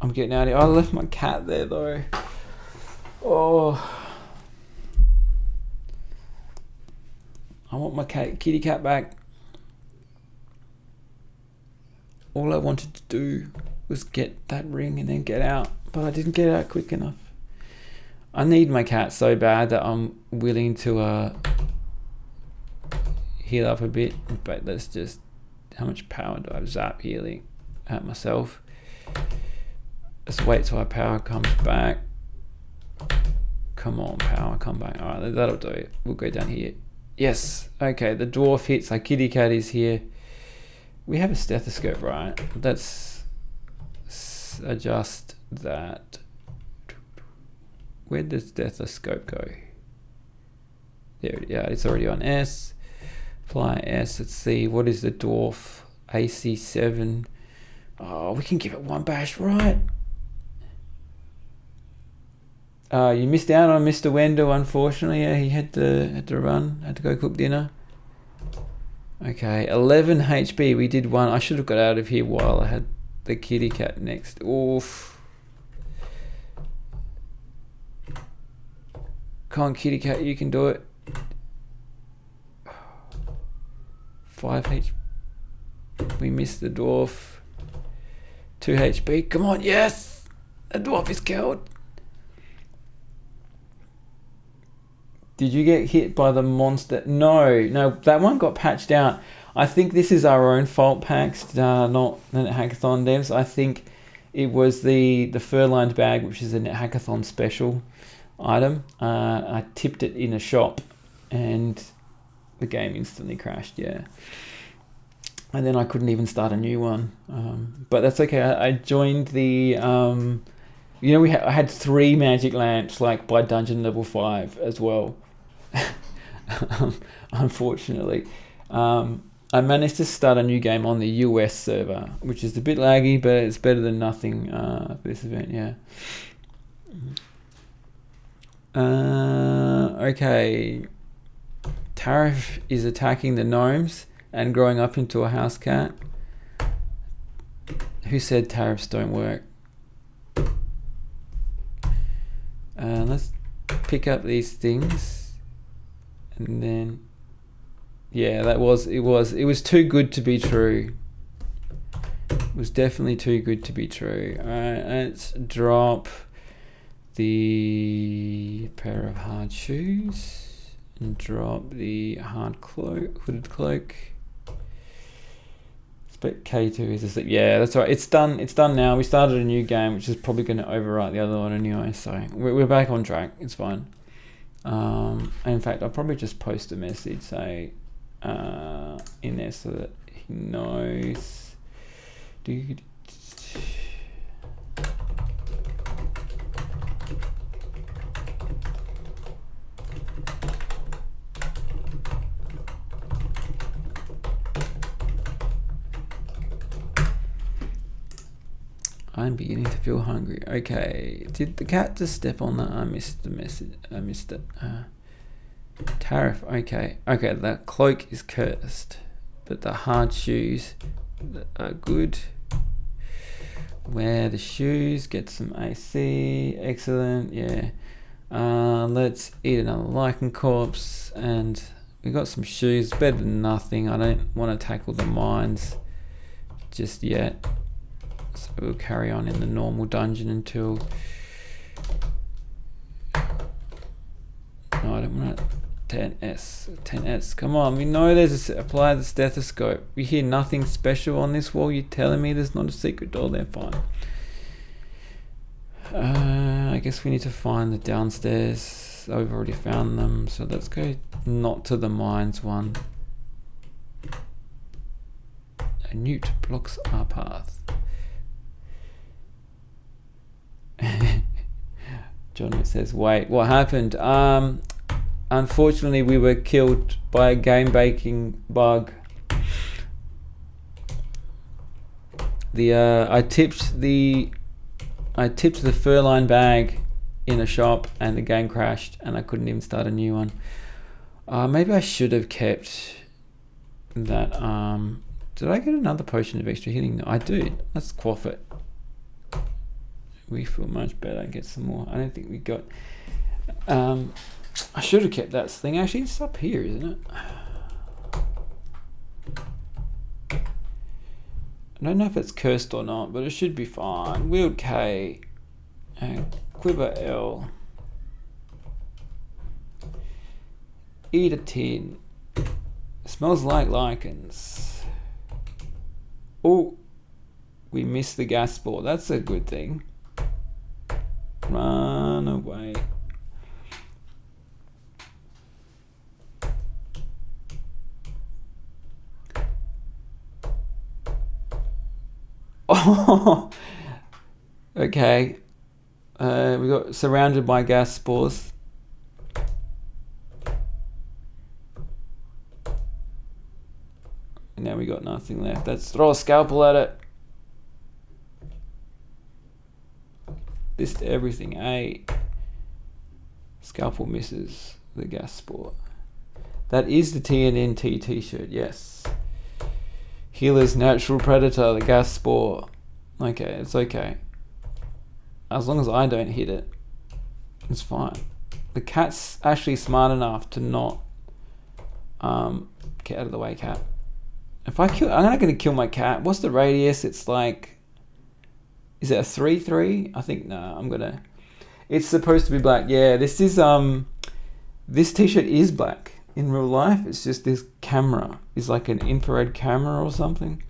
I'm getting out of here. I left my cat there though. Oh. I want my kitty cat back. All I wanted to do was get that ring and then get out, but I didn't get out quick enough. I need my cat so bad that I'm willing to heal up a bit, but let's just, how much power do I have? Zap healing at myself. Let's wait till our power comes back. Come on, power, come back. All right, that'll do it. We'll go down here. Yes, okay, the dwarf hits, our kitty cat is here. We have a stethoscope, right? Let's adjust that. Where does stethoscope go? There, yeah, it's already on S. Apply S. Let's see, what is the dwarf? AC7. Oh, we can give it one bash, right? You missed out on Mr. Wendell, unfortunately. Yeah, he had to run, had to go cook dinner. Okay, 11 HP. We did one. I should have got out of here while I had the kitty cat next. Oof. Come on, kitty cat, you can do it. 5 HP. We missed the dwarf. 2 HP. Come on, yes! The dwarf is killed. Did you get hit by the monster? No, that one got patched out. I think this is our own fault, Pax, not the NetHackathon devs. I think it was the fur-lined bag, which is a NetHackathon special item. I tipped it in a shop and the game instantly crashed, yeah. And then I couldn't even start a new one. But that's okay. I joined the... you know, I had 3 magic lamps, like, by dungeon level 5 as well. Unfortunately. I managed to start a new game on the US server, which is a bit laggy, but it's better than nothing for this event, yeah. Okay. Tariff is attacking the gnomes and growing up into a house cat. Who said tariffs don't work? Let's pick up these things. And then, yeah, it was too good to be true. It was definitely too good to be true. Alright, let's drop the pair of hard shoes and drop the hard cloak, hooded cloak. But K2 is asleep. Yeah, that's right. It's done now. We started a new game, which is probably going to overwrite the other one anyway. So we're back on track. It's fine. In fact, I'll probably just post a message, say, in there so that he knows. I'm beginning to feel hungry. Okay, did the cat just step on that? I missed the message. I missed it. Tariff. Okay, the cloak is cursed, but the hard shoes are good. Wear the shoes, get some AC, excellent, yeah. Let's eat another lichen corpse, and we got some shoes, better than nothing. I don't want to tackle the mines just yet, so we'll carry on in the normal dungeon until... No, I don't want to... 10S, come on, we know there's apply the stethoscope. We hear nothing special on this wall. You're telling me there's not a secret door there? Fine. I guess we need to find the downstairs. I've already found them, so let's go not to the mines one. A newt blocks our path. Johnny says, wait, what happened? Unfortunately, we were killed by a game breaking bug. I tipped the furline bag in a shop, and the game crashed, and I couldn't even start a new one. Maybe I should have kept that. Did I get another potion of extra healing? No, I do. Let's quaff it. We feel much better. Get some more. I don't think we got. I should have kept that thing. Actually, it's up here, isn't it? I don't know if it's cursed or not, but it should be fine. Wield K and Quiver L. Eat a tin. It smells like lichens. Oh, we missed the gas spore. That's a good thing. Run away. Oh, okay. We got surrounded by gas spores. And now we got nothing left. Let's throw a scalpel at it. This to everything. A scalpel misses the gas spore. That is the TNNT t-shirt, yes. Healer's natural predator, the gas spore. Okay, it's okay. As long as I don't hit it, it's fine. The cat's actually smart enough to not get out of the way, cat. If I kill, I'm not gonna kill my cat. What's the radius? It's like, is it a 3-3? I think no. I'm gonna. It's supposed to be black. Yeah, this is this t-shirt is black. In real life, it's just this camera is like an infrared camera or something.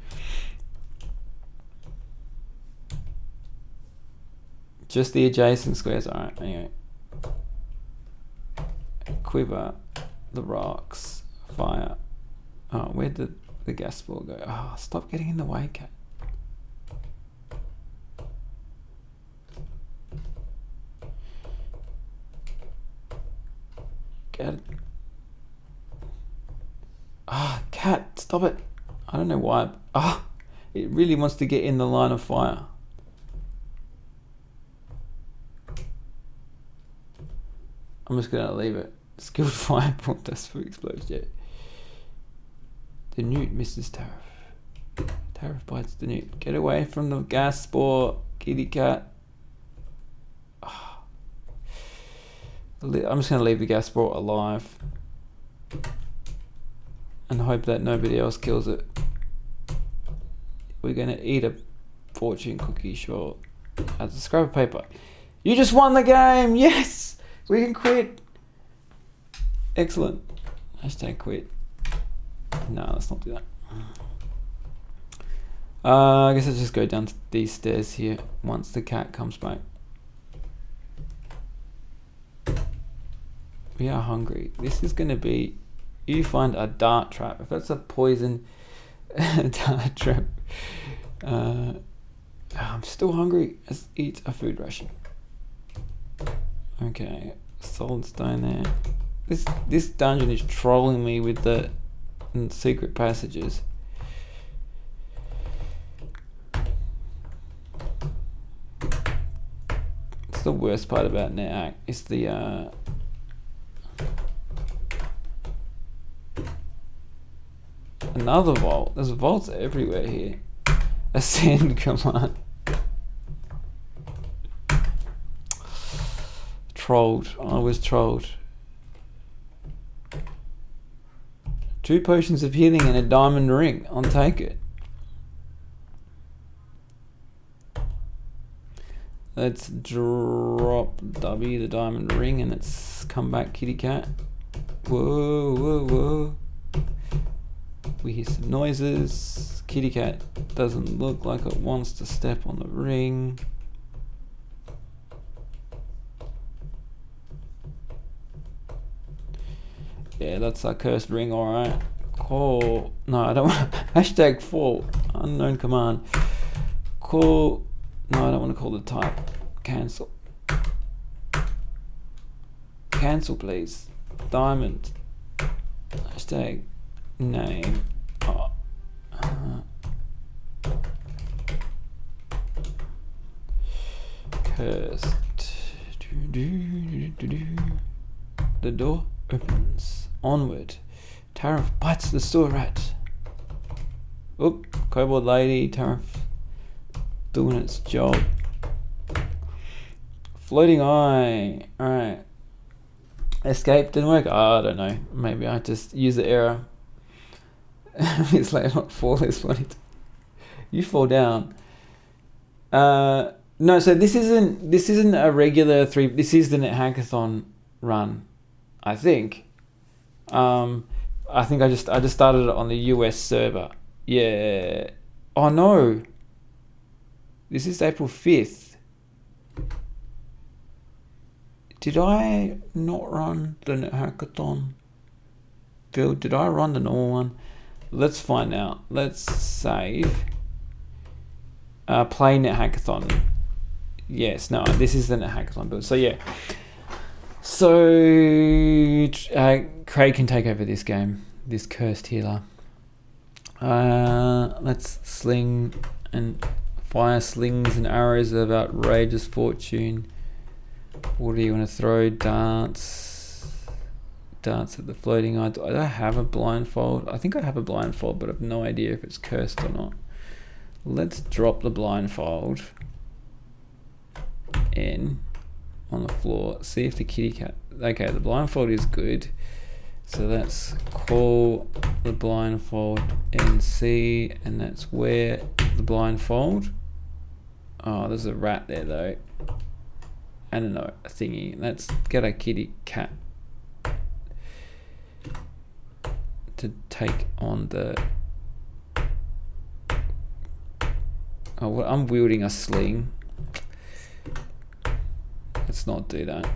Just the adjacent squares. All right, anyway. Quiver, the rocks, fire. Oh, where'd the gas ball go? Oh, stop getting in the way, cat. Get it. Ah, cat, stop it. I don't know why. It really wants to get in the line of fire. I'm just gonna leave it. Skilled fire point dust for explodes, yeah. The newt misses Tariff. Tariff bites the newt. Get away from the gas spore, kitty cat. I'm just gonna leave the gas spore alive. And hope that nobody else kills it. We're gonna eat a fortune cookie, sure. As a scrap of paper. You just won the game! Yes! We can quit! Excellent. Hashtag quit. No, let's not do that. I guess I'll just go down these stairs here once the cat comes back. We are hungry. This is gonna be... You find a dart trap. If that's a poison dart trap. I'm still hungry. Let's eat a food ration. Okay, solid stone there. This dungeon is trolling me with the secret passages. It's the worst part about NetHack. It's the another vault. There's vaults everywhere here. Ascend, come on. trolled. I was trolled. 2 potions of healing and a diamond ring. I'll take it. Let's drop W, the diamond ring, and let's come back, kitty cat. Whoa, whoa, whoa. We hear some noises. Kitty cat doesn't look like it wants to step on the ring. Yeah, that's our cursed ring, alright. Call. No, I don't want to. Hashtag fault. Unknown command. Call. No, I don't want to call the type. Cancel. Cancel, please. Diamond. Hashtag name. Oh. Cursed. The door opens. Onward. Tariff bites the sewer rat. Oop. Kobold lady. Tariff doing its job. Floating eye. Alright. Escape didn't work. Oh, I don't know. Maybe I just use the error. It's like not fall is funny. You fall down. No, so this isn't a regular 3. This is the NetHackathon run, I think. I think I just started it on the US server. Yeah. Oh no. This is April 5th. Did I not run the NetHackathon build? Did I run the normal one? Let's find out. Let's save. Play NetHackathon. Yes, no, this is the NetHackathon build. So yeah. So Craig can take over this game, this cursed healer. Let's sling and fire slings and arrows of outrageous fortune. What do you want to throw? Dance at the floating eye. Do I have a blindfold? I think I have a blindfold, but I have no idea if it's cursed or not. Let's drop the blindfold in on the floor. See if the kitty cat. Okay, the blindfold is good. So let's call the blindfold NC, and that's where the blindfold. Oh, there's a rat there though. I don't know, a thingy. Let's get a kitty cat to take on the. Oh, well, I'm wielding a sling. Let's not do that.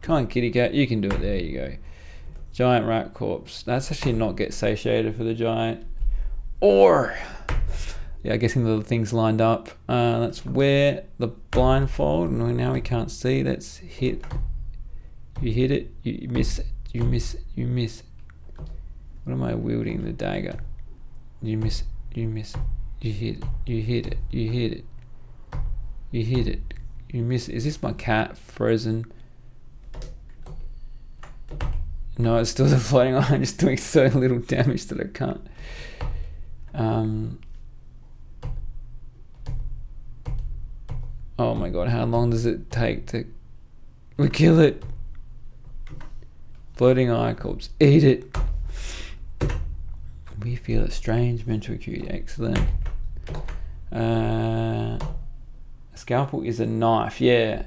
Come on, kitty cat, you can do it. There you go. Giant rat corpse. That's actually not get satiated for the giant. Or, yeah, I guessing the things lined up. Let's wear the blindfold. Now we can't see. Let's hit. You hit it. You miss it. You miss it. You miss it. What am I wielding? The dagger. You miss it. You miss it. You hit it. You hit it. You hit it. You hit it. You miss it. Is this my cat frozen? No, it's still the floating eye. I'm just doing so little damage that I can't. Oh my god, how long does it take to... We kill it. Floating eye corpse. Eat it. We feel a strange mental acuity. Excellent. Scalpel is a knife. Yeah.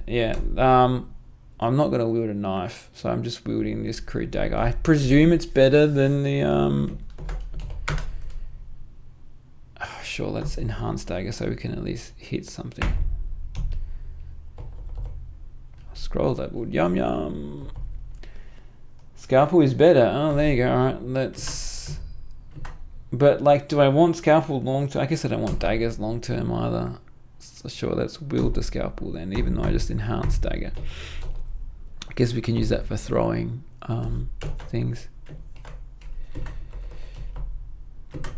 I'm not going to wield a knife, so I'm just wielding this crude dagger. I presume it's better than the... Sure, let's enhance dagger so we can at least hit something. Scroll level. Yum yum. Scalpel is better. Oh, there you go. Alright, let's... But, like, do I want scalpel long term? I guess I don't want daggers long term either. So sure, let's wield the scalpel then, even though I just enhanced dagger. I guess we can use that for throwing things.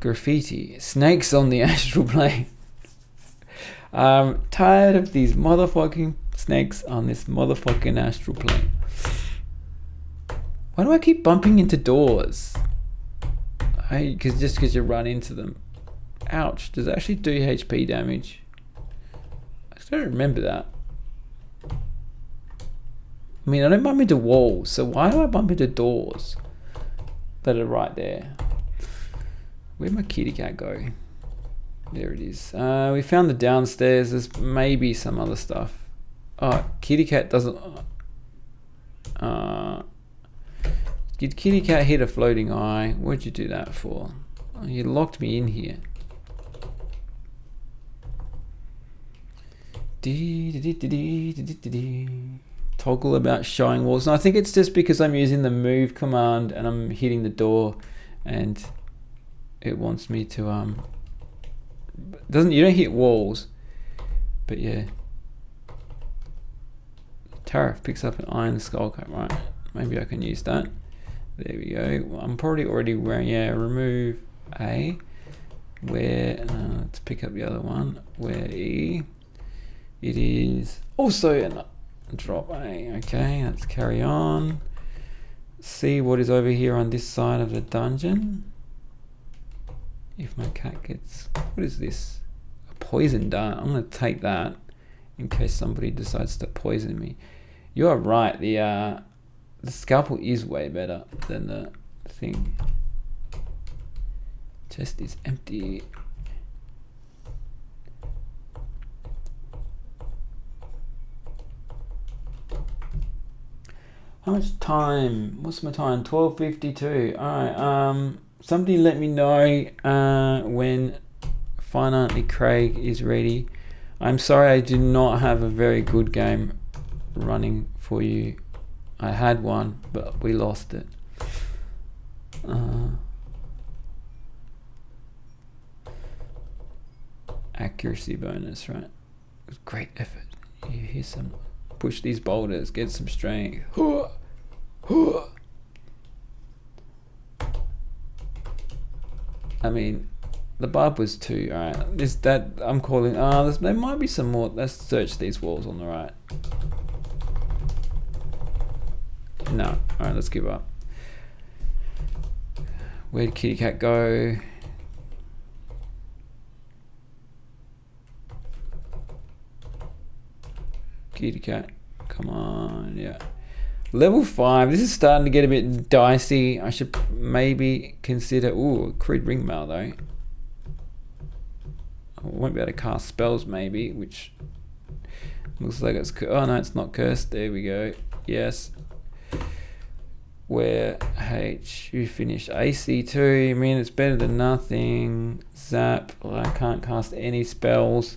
Graffiti. Snakes on the astral plane. I'm tired of these motherfucking snakes on this motherfucking astral plane. Why do I keep bumping into doors? Just because you run into them. Ouch. Does it actually do HP damage? I don't remember that. I mean, I don't bump into walls, so why do I bump into doors that are right there? Where'd my kitty cat go? There it is. We found the downstairs. There's maybe some other stuff. Oh, kitty cat doesn't... did kitty cat hit a floating eye? What'd you do that for? Oh, you locked me in here. Toggle about showing walls. And I think it's just because I'm using the move command and I'm hitting the door, and it wants me to you don't hit walls, but yeah. Tariff picks up an iron skull cap, right? Maybe I can use that. There we go. Well, I'm probably already wearing, yeah, remove A. Where, let's pick up the other one. Where E. It is also an drop A. Okay, let's carry on. See what is over here on this side of the dungeon. If my cat gets, what is this? A poison dart. I'm gonna take that in case somebody decides to poison me. You are right. The scalpel is way better than the thing. Chest is empty. How much time? What's my time? 12:52. Alright, somebody let me know when Finally Craig is ready. I'm sorry I do not have a very good game running for you. I had one, but we lost it. Accuracy bonus, right? It was great effort. You hear some... Push these boulders, get some strength. I mean, the barb was 2. Alright, this that I'm calling. There might be some more. Let's search these walls on the right. No. Alright, let's give up. Where'd kitty cat go? Kitty cat, come on, yeah. Level 5, this is starting to get a bit dicey. I should maybe consider, ooh, crude ring mail though. I won't be able to cast spells maybe, which looks like it's, oh no, it's not cursed, there we go, yes. Where H, you finished AC2, I mean it's better than nothing. Zap, well, I can't cast any spells.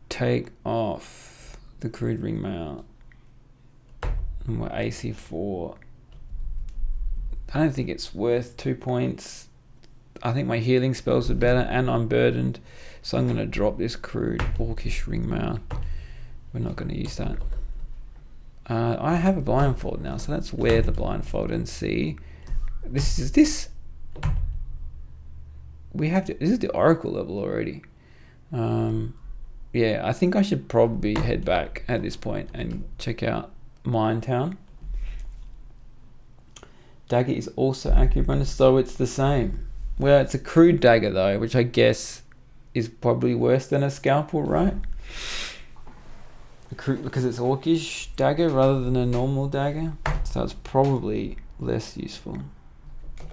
Take off the crude ring mail. And we're AC4. I don't think it's worth 2 points. I think my healing spells are better and I'm burdened. So I'm going to drop this crude orcish ring mail. We're not going to use that. I have a blindfold now, so let's wear the blindfold and see. This is this. We have to. This is the Oracle level already. Yeah, I think I should probably head back at this point and check out Mine Town. Dagger is also accurate bonus, so it's the same. Well, it's a crude dagger though, which I guess is probably worse than a scalpel, right? Because it's orcish dagger rather than a normal dagger, so it's probably less useful. I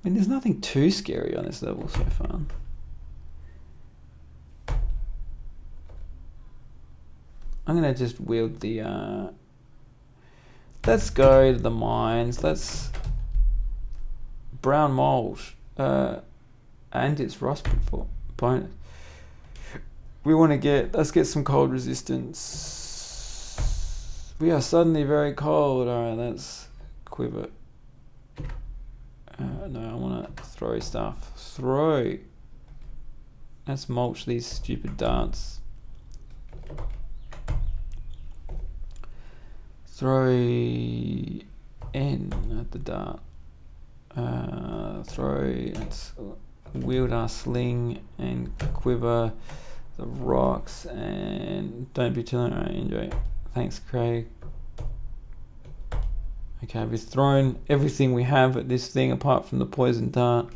mean, there's nothing too scary on this level so far. I'm gonna just wield the, let's go to the mines, let's, brown mold, and it's rust bonus. We wanna let's get some cold resistance. We are suddenly very cold, alright, let's quiver. No, I wanna throw stuff, throw. Let's mulch these stupid darts. Throw N at the dart. Let's wield our sling and quiver the rocks and don't be too late. Enjoy. Thanks, Craig. Okay, we've thrown everything we have at this thing apart from the poison dart.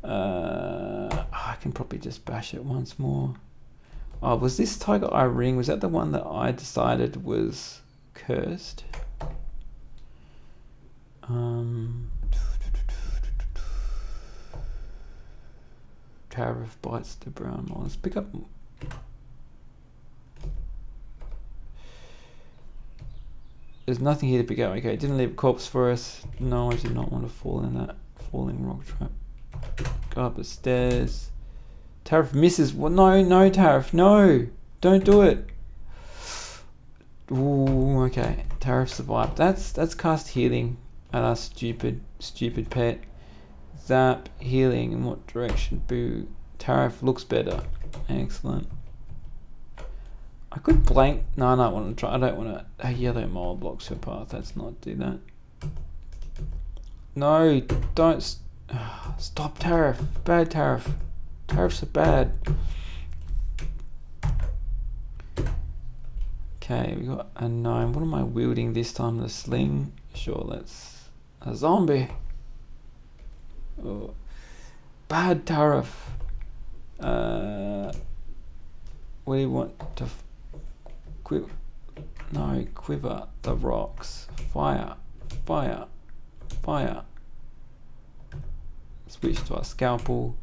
I can probably just bash it once more. Oh, was this Tiger Eye ring? Was that the one that I decided was cursed? Tariff bites the brown one. Let's pick up. There's nothing here to pick up. Okay, it didn't leave a corpse for us. No, I did not want to fall in that falling rock trap. Go up the stairs. Tariff misses. Well, no, Tariff, no! Don't do it. Ooh, okay. Tariff survived. That's cast healing at our stupid pet. Zap, healing, in what direction? Boo. Tariff looks better. Excellent. I could blank. No, I don't want to try. I don't want to. A yellow mole blocks your path. Let's not do that. No, don't. Stop, Tariff. Bad Tariff. Tariffs are bad. Okay, we got a 9. What am I wielding this time? The sling? Sure, let's. A zombie. Oh. Bad Tariff. What do you want to quiver? No, quiver the rocks. Fire. Switch to our scalpel.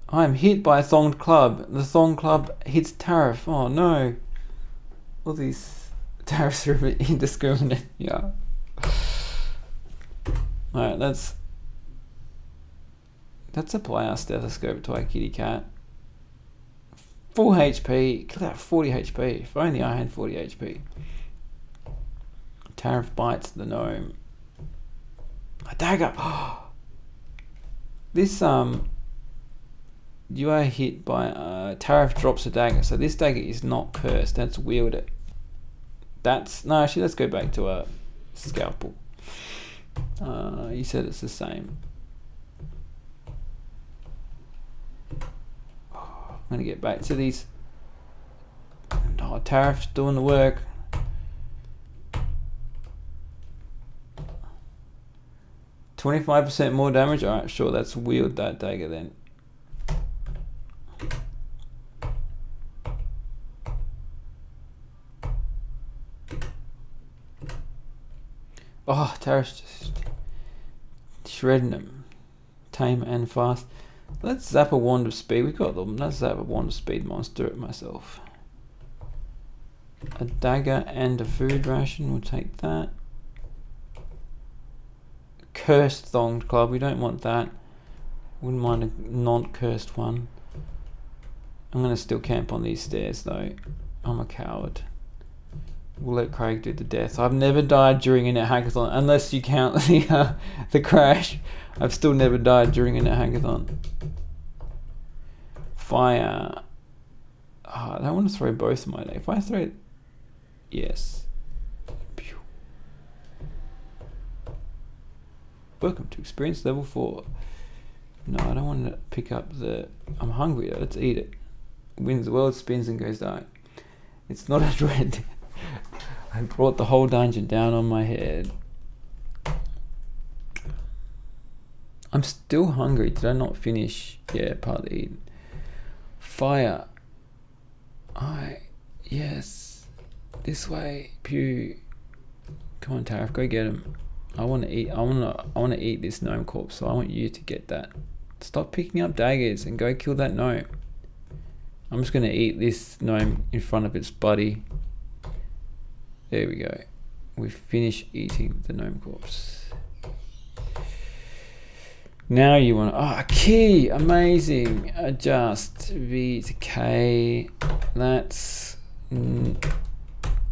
I'm hit by a thonged club. The thonged club hits Tariff. Oh no. All these Tariffs are a bit indiscriminate. Yeah. Alright, let's apply our stethoscope to our kitty cat. Full HP. Kill that 40 HP. If only I had 40 HP. Tariff bites the gnome. A dagger. This you are hit by Tariff drops a dagger. So this dagger is not cursed. That's wielded. No, actually, let's go back to a scalpel. You said it's the same. I'm gonna get back to these. Oh, Tariff's doing the work. %25 more damage. All right, sure. Let's wield that dagger then. Oh, Tariff's just shredding them. Tame and fast. Let's zap a wand of speed. We got them. Let's zap a wand of speed monster it myself. A dagger and a food ration. We'll take that. Cursed thonged club. We don't want that. Wouldn't mind a non-cursed one. I'm going to still camp on these stairs though. I'm a coward. We'll let Craig do the death. I've never died during a NetHackathon, unless you count the crash. I've still never died during a NetHackathon. Fire. Oh, I don't want to throw both of my day. If I throw it, yes. Pew. Welcome to experience level 4. No, I don't want to pick up the. I'm hungry though. Let's eat it. Wins the world, spins and goes dark. It's not a dread. I brought the whole dungeon down on my head. I'm still hungry. Did I not finish? Yeah, partly eaten. Fire. Yes. This way. Pew. Come on, Tariff, go get him. I want to eat. I want to eat this gnome corpse. So I want you to get that. Stop picking up daggers and go kill that gnome. I'm just gonna eat this gnome in front of its buddy. There we go. We finished eating the gnome corpse. Now you want a key. Amazing. Adjust V to K. That's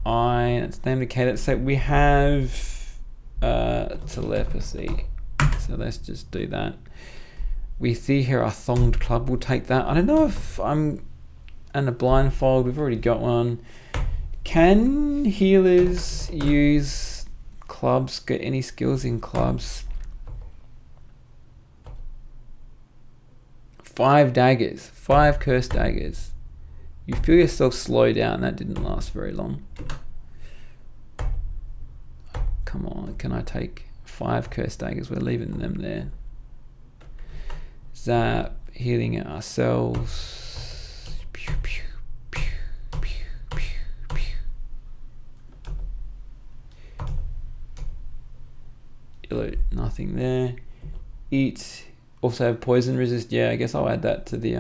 I. That's name to K. Let's say we have telepathy. So let's just do that. We see here a thonged club. We'll take that. I don't know if I'm and a blindfold. We've already got one. Can healers use clubs? Get any skills in clubs? 5 daggers. 5 cursed daggers. You feel yourself slow down. That didn't last very long. Come on, can I take 5 cursed daggers? We're leaving them there. Zap, healing it ourselves. Pew, pew, pew, pew, pew, pew. Nothing there. Eat. Also have poison resist. Yeah, I guess I'll add that to the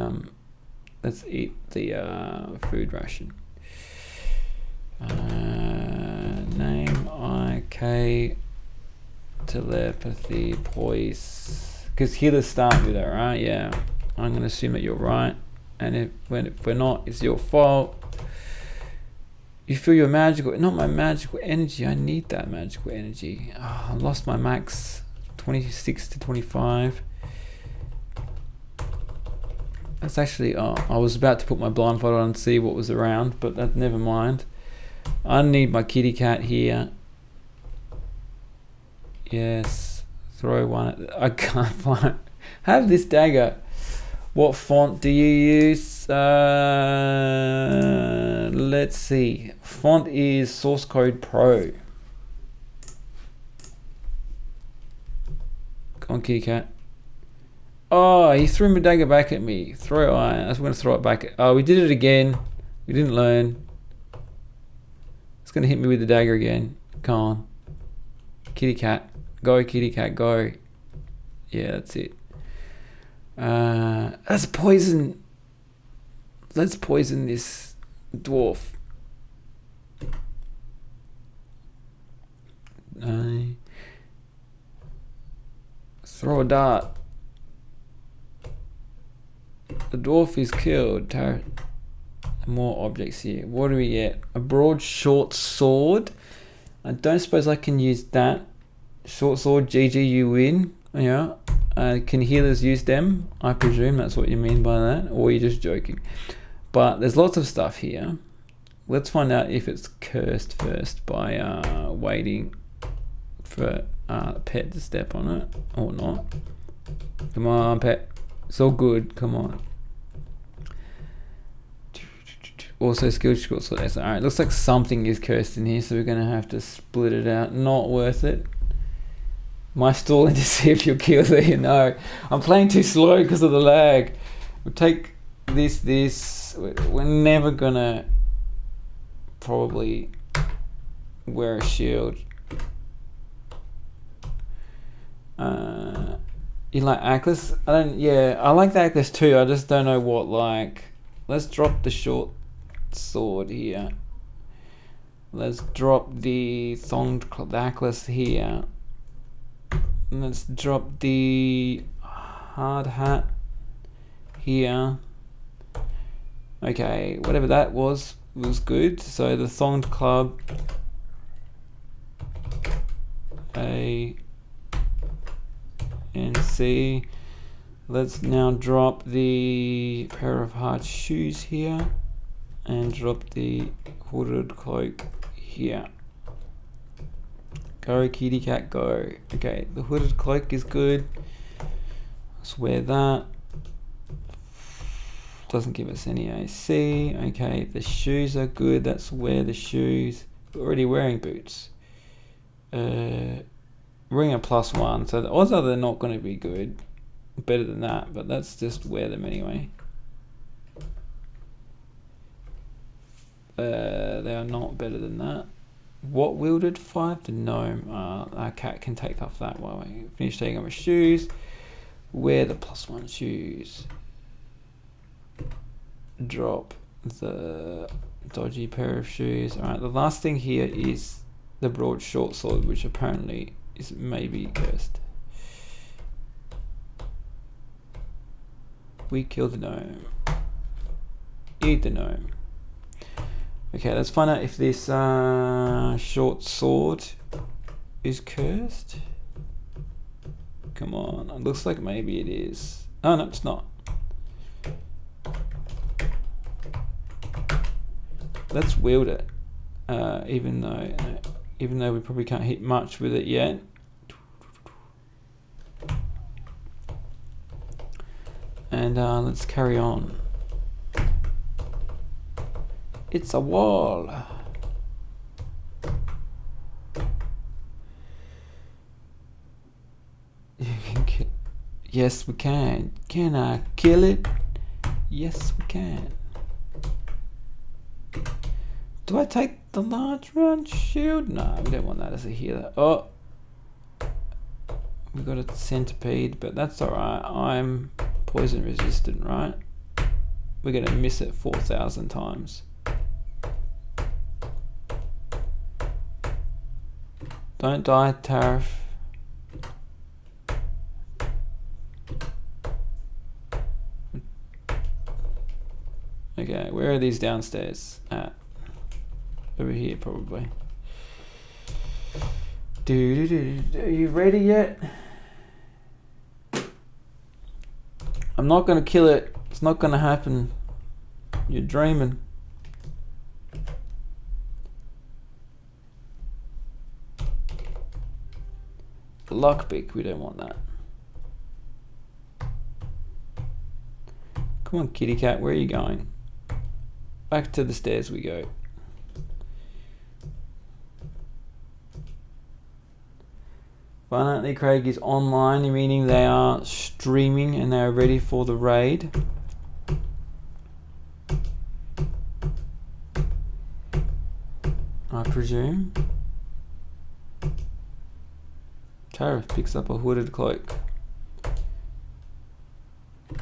let's eat the food ration. Name IK telepathy poise, because healers start with that, right? Yeah, I'm gonna assume that you're right, and if we're not, it's your fault. You feel your magical, not my magical energy. I need that magical energy. Oh, I lost my max 26 to 25. That's actually, I was about to put my blindfold on and see what was around, but that, never mind. I need my kitty cat here. Yes, throw one. I can't find. Have this dagger. What font do you use? Let's see. Font is Source Code Pro. Come on, kitty cat. Oh, he threw my dagger back at me. Throw it. I was going to throw it back. Oh, we did it again. We didn't learn. It's going to hit me with the dagger again. Come on. Kitty cat. Go, kitty cat, go. Yeah, that's it. That's poison. Let's poison this dwarf. Throw a dart. The dwarf is killed. More objects here. What do we get? A broad short sword. I don't suppose I can use that. Short sword, GG, you win. Yeah. Can healers use them? I presume that's what you mean by that, or you're just joking. But there's lots of stuff here. Let's find out if it's cursed first by waiting for pet to step on it or not. Come on, pet. It's all good. Come on. Also skilled short sword. Alright, looks like something is cursed in here, so we're gonna have to split it out. Not worth it. Am I stalling to see if you'll kill there? No. I'm playing too slow because of the lag. We'll take this. We're never gonna probably wear a shield. You like Atlas? I like the Atlas too. I just don't know what, like. Let's drop the short sword here. Let's drop the Atlas here. Let's drop the hard hat here. Okay, whatever that was good. So the thonged club, A and C. Let's now drop the pair of hard shoes here and drop the hooded cloak here. Go, kitty cat, go. Okay, the hooded cloak is good. Let's wear that. Doesn't give us any AC. Okay, the shoes are good. Let's wear the shoes. We're already wearing boots. Ring a +1. So the odds are they're not going to be good. Better than that, but let's just wear them anyway. They are not better than that. What wielded 5? The gnome. Our cat can take off that while we finish taking off my shoes. Wear the +1 shoes. Drop the dodgy pair of shoes. Alright, the last thing here is the broad short sword, which apparently is maybe cursed. We kill the gnome. Eat the gnome. Okay, let's find out if this short sword is cursed. Come on, it looks like maybe it is. Oh no, it's not. Let's wield it, even though we probably can't hit much with it yet. And let's carry on. It's a wall. Yes, we can. Can I kill it? Yes, we can. Do I take the large round shield? No, we don't want that as a healer. Oh, we got a centipede, but that's alright. I'm poison resistant, right? We're gonna miss it 4,000 times. Don't die, Tariff. Okay, where are these downstairs at? Over here, probably. Are you ready yet? I'm not gonna kill it. It's not gonna happen. You're dreaming. Lockpick, we don't want that. Come on, kitty cat, where are you going? Back to the stairs we go. Finally, Craig is online, meaning they are streaming and they are ready for the raid. I presume. Tariff picks up a hooded cloak.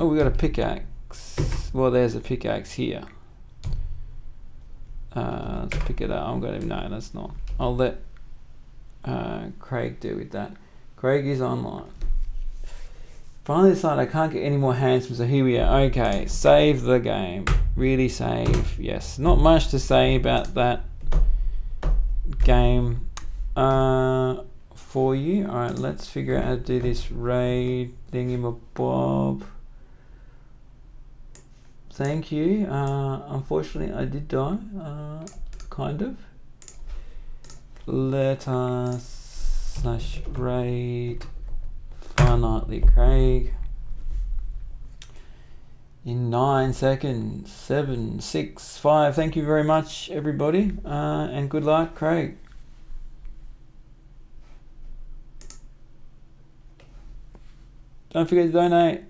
Oh, we got a pickaxe. Well, there's a pickaxe here. Let's pick it up. I'm gonna no, that's not. I'll let Craig do with that. Craig is online. Finally decided I can't get any more handsome, so here we are. Okay, save the game. Really save. Yes, not much to say about that game for you. Alright, let's figure out how to do this raid thingamabob. Thank you. Unfortunately, I did die. Kind of. Let us /raid finitely Craig in 9 seconds. 7, 6, 5. Thank you very much, everybody, and good luck, Craig. Don't forget to donate.